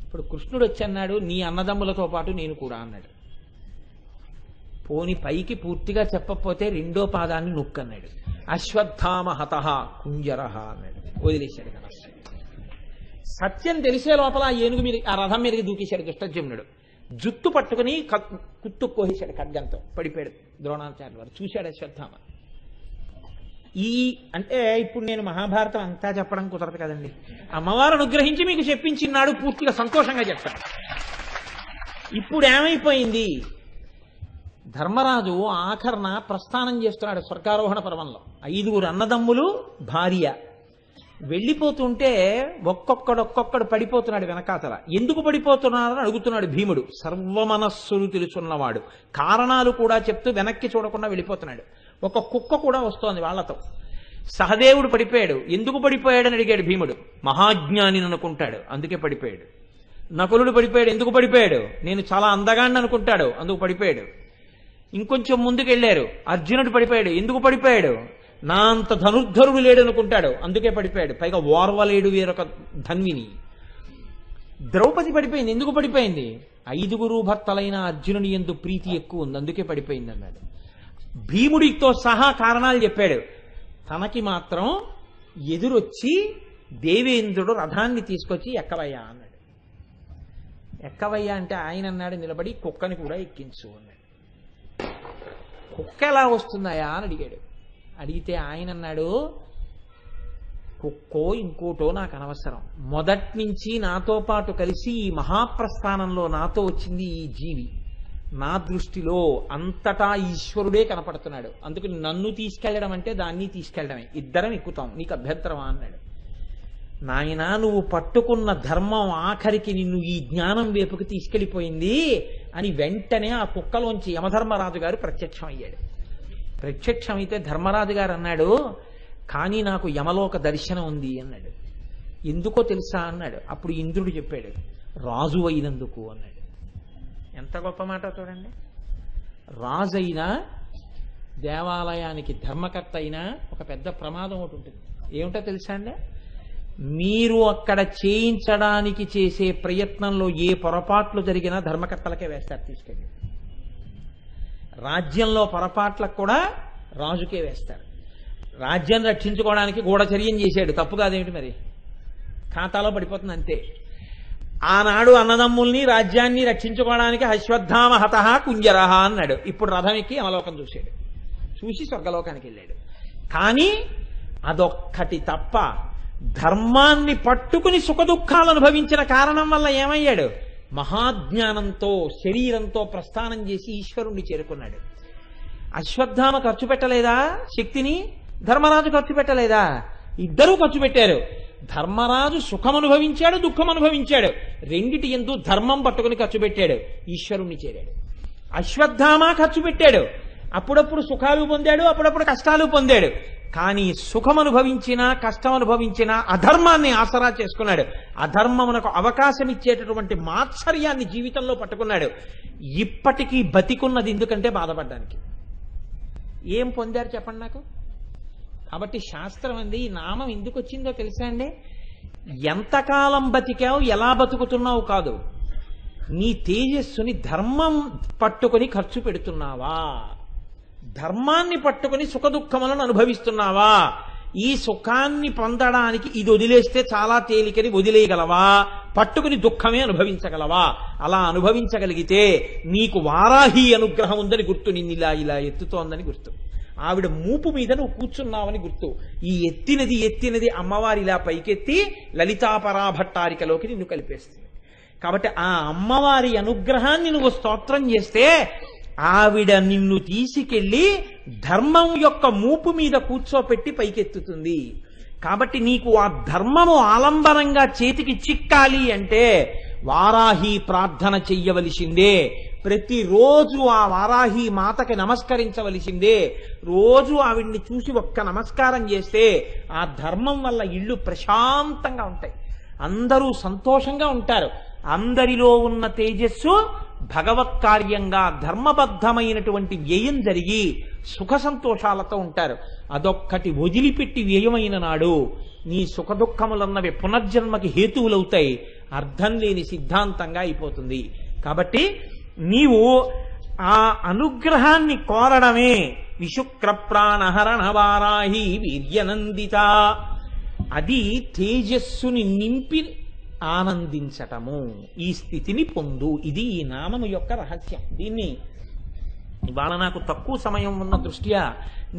ఇప్పుడు కృష్ణుడు వచ్చి అన్నాడు, నీ అన్నదమ్ములతో పాటు నేను కూడా అన్నాడు. పోని పైకి పూర్తిగా చెప్పకపోతే రెండో పాదాన్ని నొక్కన్నాడు. అశ్వత్థామహతః కుంజరః అన్నాడు. వదిలేశాడు కదా. సత్యం తెలిసే లోపల ఆ ఏనుగు మీద, ఆ రథం మీదకి దూకేశాడు దుష్టజమ్నుడు. జుత్తు పట్టుకుని కుత్తు కోసేశాడు ఖడ్గంతో. పడిపోయాడు ద్రోణాచార్య వారు. చూశాడు అశ్వత్థామ. అంటే ఇప్పుడు నేను మహాభారతం అంతా చెప్పడం కుదరదు కదండి. అమ్మవారు అనుగ్రహించి మీకు చెప్పించినాడు, పూర్తిగా సంతోషంగా చెప్తాను. ఇప్పుడు ఏమైపోయింది? ధర్మరాజు ఆఖరణ ప్రస్థానం చేస్తున్నాడు స్వర్గారోహణ పర్వంలో. 5గురు అన్నదమ్ములు, భార్య వెళ్ళిపోతుంటే ఒక్కొక్కడు పడిపోతున్నాడు వెనకాతల. ఎందుకు పడిపోతున్నారని అడుగుతున్నాడు భీముడు. సర్వమనస్సులు తెలుసున్నవాడు, కారణాలు కూడా చెప్తూ వెనక్కి చూడకుండా వెళ్ళిపోతున్నాడు. ఒక కుక్క కూడా వస్తోంది వాళ్లతో. సహదేవుడు పడిపోయాడు. ఎందుకు పడిపోయాడని అడిగాడు భీముడు. మహాజ్ఞాని అనుకుంటాడు, అందుకే పడిపోయాడు. నకులుడు పడిపోయాడు. ఎందుకు పడిపోయాడు? నేను చాలా అందగాన్ని అనుకుంటాడు, అందుకు పడిపోయాడు. ఇంకొంచెం ముందుకెళ్లారు. అర్జునుడు పడిపోయాడు. ఎందుకు పడిపోయాడు? నా అంత ధనుర్ధరుడు లేడు అనుకుంటాడు, అందుకే పడిపోయాడు. పైగా ఓర్వలేడు వేరొక ధన్విని. ద్రౌపది పడిపోయింది. ఎందుకు పడిపోయింది? 5గురు భర్తలైన అర్జునుని యందు ప్రీతి ఎక్కువ ఉంది, అందుకే పడిపోయింది అన్నాడు. భీముడితో సహా కారణాలు చెప్పాడు. తనకి మాత్రం ఎదురొచ్చి దేవేంద్రుడు రథాన్ని తీసుకొచ్చి ఎక్కవయ్యా అన్నాడు. ఎక్కవయ్యా అంటే ఆయన అన్నాడు నిలబడి, కుక్కని కూడా ఎక్కించు అన్నాడు. కుక్క ఎలా వస్తుందయా అని అడిగాడు. అడిగితే ఆయన అన్నాడు, కుక్కో ఇంకోటో నాకు అనవసరం. మొదటి నుంచి నాతో పాటు కలిసి ఈ మహాప్రస్థానంలో నాతో వచ్చింది ఈ జీవి. నా దృష్టిలో అంతటా ఈశ్వరుడే కనపడుతున్నాడు. అందుకు నన్ను తీసుకెళ్లడం అంటే దాన్ని తీసుకెళ్లడమే. ఇద్దరం ఎక్కుతాం, నీకు అభ్యంతరమా అన్నాడు. నాయనా, నువ్వు పట్టుకున్న ధర్మం ఆఖరికి నిన్ను ఈ జ్ఞానం వైపుకి తీసుకెళ్లిపోయింది అని వెంటనే ఆ కుక్కలోంచి యమధర్మరాజు గారు ప్రత్యక్షం అయ్యాడు. ప్రత్యక్షమైతే ధర్మరాజు గారు అన్నాడు, కానీ నాకు యమలోక దర్శనం ఉంది అన్నాడు. ఎందుకో తెలుసా అన్నాడు. అప్పుడు ఇంద్రుడు చెప్పాడు, రాజు అయినందుకు అన్నాడు. ఎంత గొప్ప మాట చూడండి. రాజు అయినా, దేవాలయానికి ధర్మకర్త అయినా ఒక పెద్ద ప్రమాదం ఒకటి ఉంటుంది. ఏమిటో తెలుసా అండి? మీరు అక్కడ చేయించడానికి చేసే ప్రయత్నంలో ఏ పొరపాట్లు జరిగినా ధర్మకర్తలకే వేస్తారు తీసుకెళ్ళి. రాజ్యంలో పొరపాట్లకు కూడా రాజుకే వేస్తారు. రాజ్యాన్ని రక్షించుకోవడానికి గూఢచర్యం చేశాడు, తప్పు కాదేమిటి మరి? ఖాతాలో పడిపోతుంది అంతే. ఆనాడు అన్నదమ్ముల్ని రాజ్యాన్ని రక్షించుకోవడానికి అశ్వత్థామహతః కుంజరః అన్నాడు. ఇప్పుడు రథం ఎక్కి యమలోకం చూశాడు. చూసి స్వర్గలోకానికి వెళ్ళాడు. కానీ అదొక్కటి తప్ప ధర్మాన్ని పట్టుకుని సుఖదుఖాలు అనుభవించిన కారణం వల్ల ఏమయ్యాడు? మహాజ్ఞానంతో శరీరంతో ప్రస్థానం చేసి ఈశ్వరుణ్ణి చేరుకున్నాడు. అశ్వత్థామ ఖర్చు పెట్టలేదా శక్తిని? ధర్మరాజు ఖర్చు పెట్టలేదా? ఇద్దరూ ఖర్చు పెట్టారు. ధర్మరాజు సుఖం అనుభవించాడు, దుఃఖం అనుభవించాడు. రెండిటి యందు ధర్మం పట్టుకుని ఖర్చు పెట్టాడు, ఈశ్వరుణ్ణి చేరాడు. అశ్వత్థామ ఖర్చు పెట్టాడు, అప్పుడప్పుడు సుఖాలు పొందాడు, అప్పుడప్పుడు కష్టాలు పొందాడు. కానీ సుఖం అనుభవించినా కష్టం అనుభవించినా అధర్మాన్ని ఆసరా చేసుకున్నాడు. అధర్మమునకు అవకాశం ఇచ్చేటటువంటి మాత్సర్యాన్ని జీవితంలో పట్టుకున్నాడు. ఇప్పటికీ బతికున్నది ఎందుకంటే బాధపడ్డానికి. ఏం పొందారు చెప్పండి నాకు? కాబట్టి శాస్త్రం అంది, ఈ నామం ఎందుకు వచ్చిందో తెలుసా అండి? ఎంతకాలం బతికావు, ఎలా బతుకుతున్నావు కాదు, నీ తేజస్సుని ధర్మం పట్టుకొని ఖర్చు పెడుతున్నావా? ధర్మాన్ని పట్టుకొని సుఖదుఖములను అనుభవిస్తున్నావా? ఈ సుఖాన్ని పొందడానికి ఇది వదిలేస్తే చాలా తేలికని వదిలేయగలవా? పట్టుకుని దుఃఖమే అనుభవించగలవా? అలా అనుభవించగలిగితే నీకు వారాహి అనుగ్రహం ఉందని గుర్తు. నిన్ను ఇలా ఎత్తుతోందని గుర్తు. ఆవిడ మూపు మీద నువ్వు కూర్చున్నావని గుర్తు. ఈ ఎత్తినది అమ్మవారి ఇలా పైకెత్తి లలితాపరాభట్టారికలోకి నిన్ను కలిపేస్తుంది. కాబట్టి ఆ అమ్మవారి అనుగ్రహాన్ని నువ్వు స్తోత్రం చేస్తే ఆవిడ నిన్ను తీసుకెళ్లి ధర్మం యొక్క మూపు మీద కూర్చోపెట్టి పైకెత్తుతుంది. కాబట్టి నీకు ఆ ధర్మము ఆలంబనంగా చేతికి చిక్కాలి అంటే వారాహి ప్రార్థన చెయ్యవలసిందే. ప్రతిరోజు ఆ వారాహి మాతకి నమస్కరించవలసిందే. రోజు ఆవిడ్ని చూసి ఒక్క నమస్కారం చేస్తే ఆ ధర్మం వల్ల ఇళ్ళు ప్రశాంతంగా ఉంటాయి, అందరూ సంతోషంగా ఉంటారు. అందరిలో ఉన్న తేజస్సు భగవత్ కార్యంగా ధర్మబద్ధమైనటువంటి వ్యయం జరిగి సుఖ సంతోషాలతో ఉంటారు. అదొక్కటి వదిలిపెట్టి వ్యయమైన నాడు నీ సుఖదుఖములన్నవి పునర్జన్మకి హేతువులవుతాయి, అర్థం లేని సిద్ధాంతంగా అయిపోతుంది. కాబట్టి నీవు ఆ అనుగ్రహాన్ని కోరడమే విశుక్ర ప్రాణహరణ వారాహి వీర్యనందిత. అది తేజస్సుని నింపి ఆనందించటము, ఈ స్థితిని పొందు. ఇది ఈ నామము యొక్క రహస్యం. దీన్ని ఇవాళ నాకు తక్కువ సమయం ఉన్న దృష్ట్యా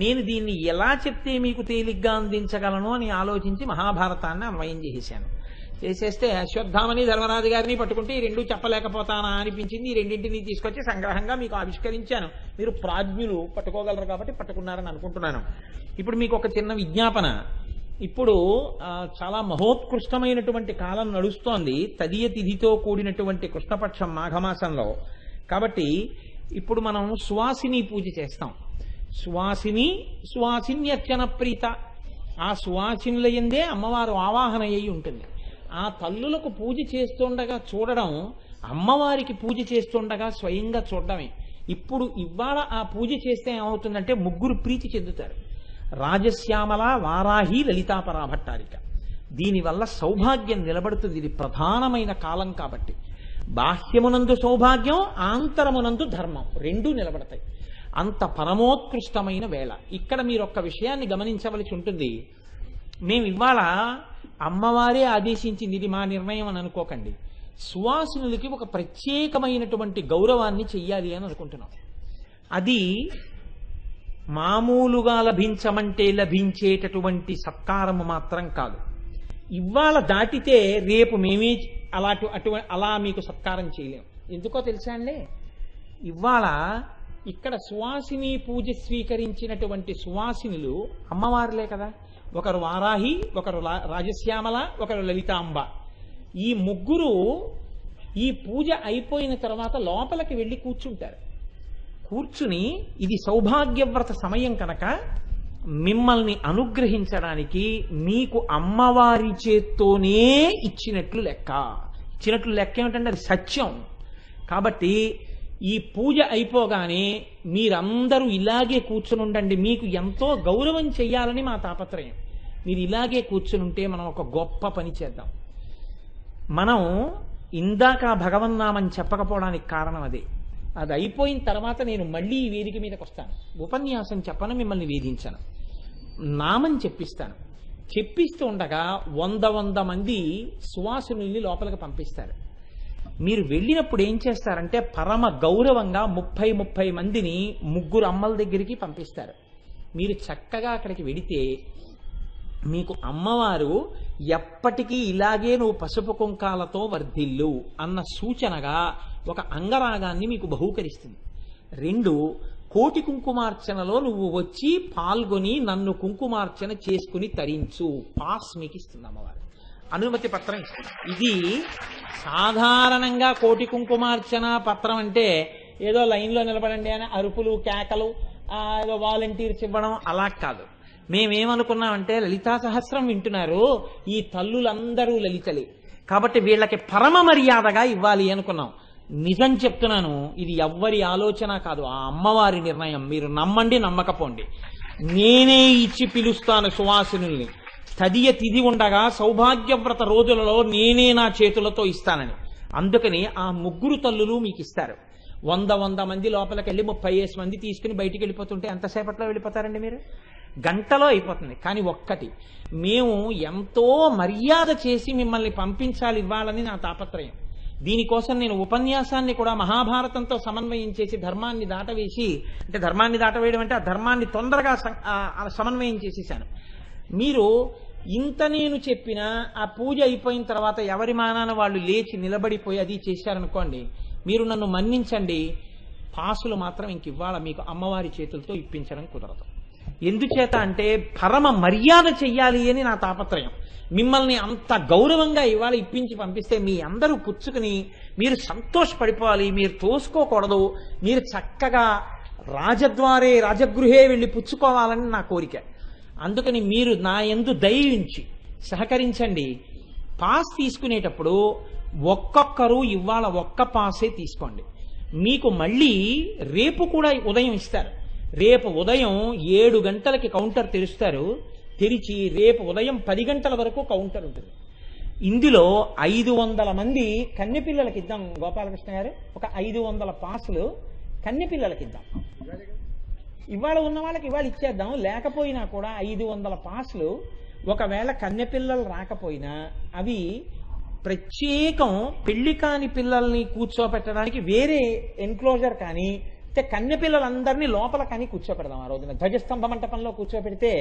నేను దీన్ని ఎలా చెప్తే మీకు తేలిగ్గా అందించగలను అని ఆలోచించి మహాభారతాన్ని అన్వయం చేసేస్తే అశ్వత్థామని ధర్మరాజు గారిని పట్టుకుంటే ఈ రెండు చెప్పలేకపోతానా అనిపించింది. ఈ రెండింటినీ తీసుకొచ్చి సంగ్రహంగా మీకు ఆవిష్కరించాను. మీరు ప్రాజ్ఞులు పట్టుకోగలరు కాబట్టి పట్టుకున్నారని అనుకుంటున్నాను. ఇప్పుడు మీకు ఒక చిన్న విజ్ఞాపన. ఇప్పుడు చాలా మహోత్కృష్టమైనటువంటి కాలం నడుస్తోంది, తదియ తిథితో కూడినటువంటి కృష్ణపక్షం మాఘమాసంలో. కాబట్టి ఇప్పుడు మనం సువాసిని పూజ చేస్తాం. సువాసిన్యర్చన ప్రీత. ఆ సువాసినుల యందే అమ్మవారు ఆవాహన అయి ఉంటుంది. ఆ తల్లులకు పూజ చేస్తుండగా చూడడం, అమ్మవారికి పూజ చేస్తుండగా స్వయంగా చూడడమే. ఇప్పుడు ఇవాళ ఆ పూజ చేస్తే ఏమవుతుందంటే ముగ్గురు ప్రీతి చెందుతారు. రాజశ్యామల, వారాహి, లలితాపరాభట్టారిక. దీనివల్ల సౌభాగ్యం నిలబడుతుంది. ఇది ప్రధానమైన కాలం కాబట్టి బాహ్యమునందు సౌభాగ్యం, ఆంతరమునందు ధర్మం రెండూ నిలబడతాయి. అంత పరమోత్కృష్టమైన వేళ. ఇక్కడ మీరు ఒక్క విషయాన్ని గమనించవలసి ఉంటుంది. మేము ఇవాళ అమ్మవారే ఆదేశించింది, ఇది మా నిర్ణయం అని అనుకోకండి. సువాసినులకి ఒక ప్రత్యేకమైనటువంటి గౌరవాన్ని చెయ్యాలి అని అనుకుంటున్నాం. అది మామూలుగా లభించమంటే లభించేటటువంటి సత్కారము మాత్రం కాదు. ఇవాళ దాటితే రేపు మేమే అలా మీకు సత్కారం చేయలేం. ఎందుకో తెలుసా అండి, ఇవాళ ఇక్కడ సువాసిని పూజ స్వీకరించినటువంటి సువాసినులు అమ్మవారులే కదా. ఒకరు వారాహి, ఒకరు రాజశ్యామల, ఒకరు లలితాంబ. ఈ ముగ్గురు ఈ పూజ అయిపోయిన తర్వాత లోపలికి వెళ్ళి కూర్చుంటారు. కూర్చుని ఇది సౌభాగ్యవ్రత సమయం కనుక మిమ్మల్ని అనుగ్రహించడానికి మీకు అమ్మవారి చేత్తోనే ఇచ్చినట్లు లెక్క. ఇచ్చినట్లు లెక్క ఏమిటంటే అది సత్యం. కాబట్టి ఈ పూజ అయిపోగానే మీరందరూ ఇలాగే కూర్చుని ఉండండి. మీకు ఎంతో గౌరవం చెయ్యాలని మా తాపత్రయం. మీరు ఇలాగే కూర్చునుంటే మనం ఒక గొప్ప పని చేద్దాం. మనం ఇందాక భగవన్నామని చెప్పకపోవడానికి కారణం అదే. అది అయిపోయిన తర్వాత నేను మళ్ళీ ఈ వేదిక మీదకి వస్తాను, ఉపన్యాసం చెప్పను, మిమ్మల్ని వేధించాను, నామం చెప్పిస్తాను. చెప్పిస్తూ ఉండగా 100 మంది సువాసినుల్ని లోపలికి పంపిస్తారు. మీరు వెళ్ళినప్పుడు ఏం చేస్తారంటే పరమ గౌరవంగా 30 మందిని ముగ్గురు అమ్మల దగ్గరికి పంపిస్తారు. మీరు చక్కగా అక్కడికి వెడితే మీకు అమ్మవారు ఎప్పటికీ ఇలాగే నువ్వు పసుపు కుంకాలతో వర్ధిల్లు అన్న సూచనగా ఒక అంగరాగాన్ని మీకు బహూకరిస్తుంది. 2, కోటి కుంకుమార్చనలో నువ్వు వచ్చి పాల్గొని నన్ను కుంకుమార్చన చేసుకుని తరించు పాస్ మీకు ఇస్తుంది అమ్మవారు. అనుమతి పత్రం ఇస్తుంది. ఇది సాధారణంగా కోటి కుంకుమార్చన పత్రం అంటే ఏదో లైన్లో నిలబడండి అని అరుపులు కేకలు ఏదో వాలంటీర్స్ ఇవ్వడం అలా కాదు. మేమేమనుకున్నామంటే లలితా సహస్రం వింటున్నారు, ఈ తల్లులందరూ లలితలే కాబట్టి వీళ్ళకి పరమ మర్యాదగా ఇవ్వాలి అనుకున్నాం. నిజం చెప్తున్నాను, ఇది ఎవ్వరి ఆలోచన కాదు, ఆ అమ్మవారి నిర్ణయం. మీరు నమ్మండి నమ్మకపోండి, నేనే ఇచ్చి పిలుస్తాను సువాసినుల్ని. తదియ తిథి ఉండగా సౌభాగ్యవ్రత రోజులలో నేనే నా చేతులతో ఇస్తానని. అందుకని ఆ ముగ్గురు తల్లులు మీకు ఇస్తారు. 100 మంది లోపలికి వెళ్ళి 30 మంది తీసుకుని బయటికి వెళ్ళిపోతుంటే ఎంతసేపట్లో వెళ్ళిపోతారండి మీరు? గంటలో అయిపోతుంది. కానీ ఒక్కటి, మేము ఎంతో మర్యాద చేసి మిమ్మల్ని పంపించాలి ఇవ్వాలని నా తాపత్రయం. దీనికోసం నేను ఉపన్యాసాన్ని కూడా మహాభారతంతో సమన్వయం చేసి ధర్మాన్ని దాటవేసి, అంటే ధర్మాన్ని దాటవేయడం అంటే ఆ ధర్మాన్ని తొందరగా సమన్వయం చేసేసాను. మీరు ఇంత నేను చెప్పినా ఆ పూజ అయిపోయిన తర్వాత ఎవరి మానాన వాళ్ళు లేచి నిలబడిపోయి అది చేశారనుకోండి, మీరు నన్ను మన్నించండి, పాసులు మాత్రం ఇంక ఇవాళ మీకు అమ్మవారి చేతులతో ఇప్పించడం కుదరదు. ఎందుచేత అంటే పరమ మర్యాద చెయ్యాలి అని నా తాపత్రయం. మిమ్మల్ని అంత గౌరవంగా ఇవాళ ఇప్పించి పంపిస్తే మీ అందరూ పుచ్చుకుని మీరు సంతోషపడిపోవాలి, మీరు తోసుకోకూడదు, మీరు చక్కగా రాజగృహే వెళ్ళి పుచ్చుకోవాలని నా కోరిక. అందుకని మీరు నా యందు దయించి సహకరించండి. పాస్ తీసుకునేటప్పుడు ఒక్కొక్కరు ఇవాళ ఒక్క పాసే తీసుకోండి. మీకు మళ్ళీ రేపు కూడా ఉదయం ఇస్తారు. రేపు ఉదయం 7 గంటలకి కౌంటర్ తెరుస్తారు. తెరిచి రేపు ఉదయం 10 గంటల వరకు కౌంటర్ ఉంటుంది. ఇందులో 500 మంది కన్నెపిల్లలకి ఇద్దాం. గోపాలకృష్ణ గారు, ఒక 500 పాసులు కన్నెపిల్లలకి ఇద్దాం. ఇవాళ ఉన్న వాళ్ళకి ఇవాళ ఇచ్చేద్దాం. లేకపోయినా కూడా 500 పాసులు, ఒకవేళ కన్నెపిల్లలు రాకపోయినా అవి ప్రత్యేకం పెళ్లి కాని పిల్లల్ని కూర్చోపెట్టడానికి వేరే ఎన్క్లోజర్ కానీ, అంటే కన్నె పిల్లలందరినీ లోపల కానీ కూర్చోపెడదాం. ఆ రోజున ధ్వజస్తంభ మంటపంలో కూర్చోపెడితే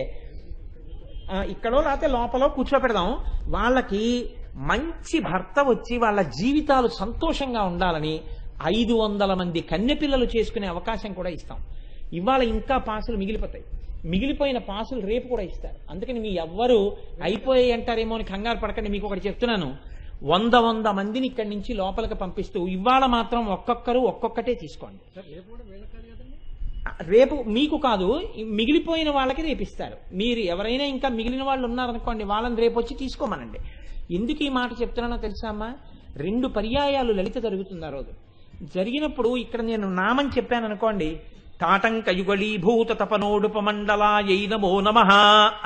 ఇక్కడో లేకపోతే లోపల కూర్చోపెడదాం. వాళ్ళకి మంచి భర్త వచ్చి వాళ్ళ జీవితాలు సంతోషంగా ఉండాలని 500 మంది కన్నె పిల్లలు చేసుకునే అవకాశం కూడా ఇస్తాం. ఇవాళ ఇంకా పాసులు మిగిలిపోతాయి. మిగిలిపోయిన పాసులు రేపు కూడా ఇస్తారు. అందుకని మీ ఎవ్వరు అయిపోయాయి అంటారేమో అని కంగారు పడకండి. మీకు ఒకటి చెప్తున్నాను, 100 మందిని ఇక్కడి నుంచి లోపలికి పంపిస్తూ ఇవాళ మాత్రం ఒక్కొక్కరు ఒక్కొక్కటే తీసుకోండి. రేపు మీకు కాదు, మిగిలిపోయిన వాళ్ళకి రేపిస్తారు. మీరు ఎవరైనా ఇంకా మిగిలిన వాళ్ళు ఉన్నారనుకోండి, వాళ్ళని రేపు వచ్చి తీసుకోమనండి. ఎందుకు ఈ మాట చెప్తున్నానో తెలుసా అమ్మా? 2 పర్యాయాలు లలిత జరుగుతుంది ఆ రోజు. జరిగినప్పుడు ఇక్కడ నేను నామం చెప్పాను అనుకోండి, తాటంకయుగళీభూత తపనోడుపమండలాయై నమో నమః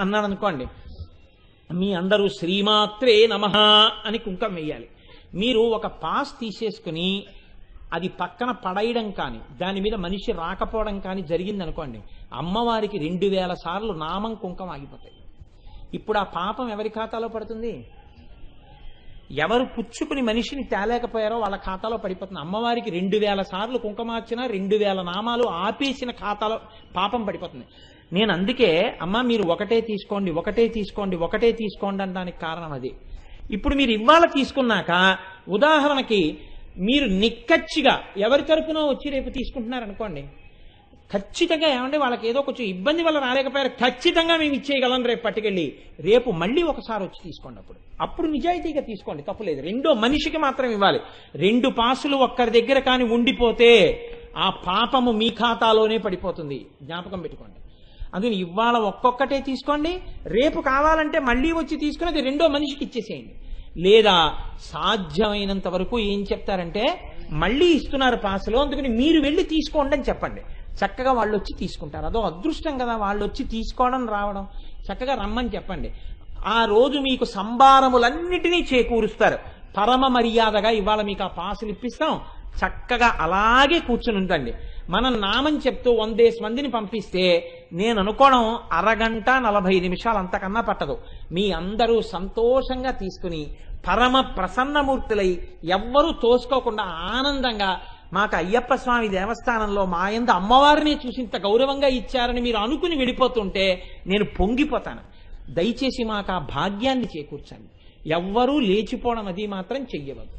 అన్నాను అనుకోండి, మీ అందరూ శ్రీమాత్రే నమః అని కుంకం వెయ్యాలి. మీరు ఒక పాస్ తీసేసుకుని అది పక్కన పడేయడం కానీ, దాని మీద మనిషి రాకపోవడం కానీ జరిగిందనుకోండి, అమ్మవారికి 2000 సార్లు నామం కుంకం ఆగిపోతాయి. ఇప్పుడు ఆ పాపం ఎవరి ఖాతాలో పడుతుంది? ఎవరు పుచ్చుకుని మనిషిని తేలేకపోయారో వాళ్ళ ఖాతాలో పడిపోతుంది. అమ్మవారికి 2000 సార్లు కుంకుమార్చన, 2000 నామాలు ఆపేసిన ఖాతాలో పాపం పడిపోతుంది. నేను అందుకే అమ్మ మీరు ఒకటే తీసుకోండి, ఒకటే తీసుకోండి, ఒకటే తీసుకోండి అనడానికి కారణం అది. ఇప్పుడు మీరు ఇవాళ తీసుకున్నాక, ఉదాహరణకి మీరు నిక్కచ్చిగా ఎవరి తరపునో వచ్చి రేపు తీసుకుంటున్నారనుకోండి, ఖచ్చితంగా ఏమంటే వాళ్ళకి ఏదో కొంచెం ఇబ్బంది వల్ల రాలేకపోయారు, ఖచ్చితంగా మేము ఇచ్చేయగలం రేపు పట్టుకెళ్ళి, రేపు మళ్ళీ ఒకసారి వచ్చి తీసుకోండి. అప్పుడు నిజాయితీగా తీసుకోండి, తప్పులేదు. రెండో మనిషికి మాత్రం ఇవ్వాలి. 2 పాసులు ఒక్కరి దగ్గర కానీ ఉండిపోతే ఆ పాపము మీ ఖాతాలోనే పడిపోతుంది, జ్ఞాపకం పెట్టుకోండి. అందుకని ఇవాళ ఒక్కొక్కటే తీసుకోండి, రేపు కావాలంటే మళ్ళీ వచ్చి తీసుకుని అది రెండో మనిషికి ఇచ్చేసేయండి. లేదా సాధ్యమైనంత వరకు ఏం చెప్తారంటే, మళ్ళీ ఇస్తున్నారు పాసులు, అందుకని మీరు వెళ్ళి తీసుకోండి అని చెప్పండి. చక్కగా వాళ్ళు వచ్చి తీసుకుంటారు. అదో అదృష్టం కదా, వాళ్ళు వచ్చి తీసుకోవడం రావడం. చక్కగా రమ్మని చెప్పండి. ఆ రోజు మీకు సంభారములన్నిటినీ చేకూరుస్తారు. పరమ మర్యాదగా ఇవాళ మీకు ఆ పాసులు ఇప్పిస్తాం, చక్కగా అలాగే కూర్చుని ఉండండి. మనం నామం చెప్తూ 100 మందిని పంపిస్తే నేను అనుకోవడం అరగంట 40 నిమిషాలు అంతకన్నా పట్టదు. మీ అందరూ సంతోషంగా తీసుకుని పరమ ప్రసన్నమూర్తులై ఎవ్వరూ తోసుకోకుండా ఆనందంగా, మాకు అయ్యప్ప స్వామి దేవస్థానంలో మా యందు అమ్మవారిని చూసి ఇంత గౌరవంగా ఇచ్చారని మీరు అనుకుని వెళ్ళిపోతుంటే నేను పొంగిపోతాను. దయచేసి మాకు ఆ భాగ్యాన్ని చేకూర్చండి. ఎవ్వరూ లేచిపోవడం అది మాత్రం చెయ్యవద్దు.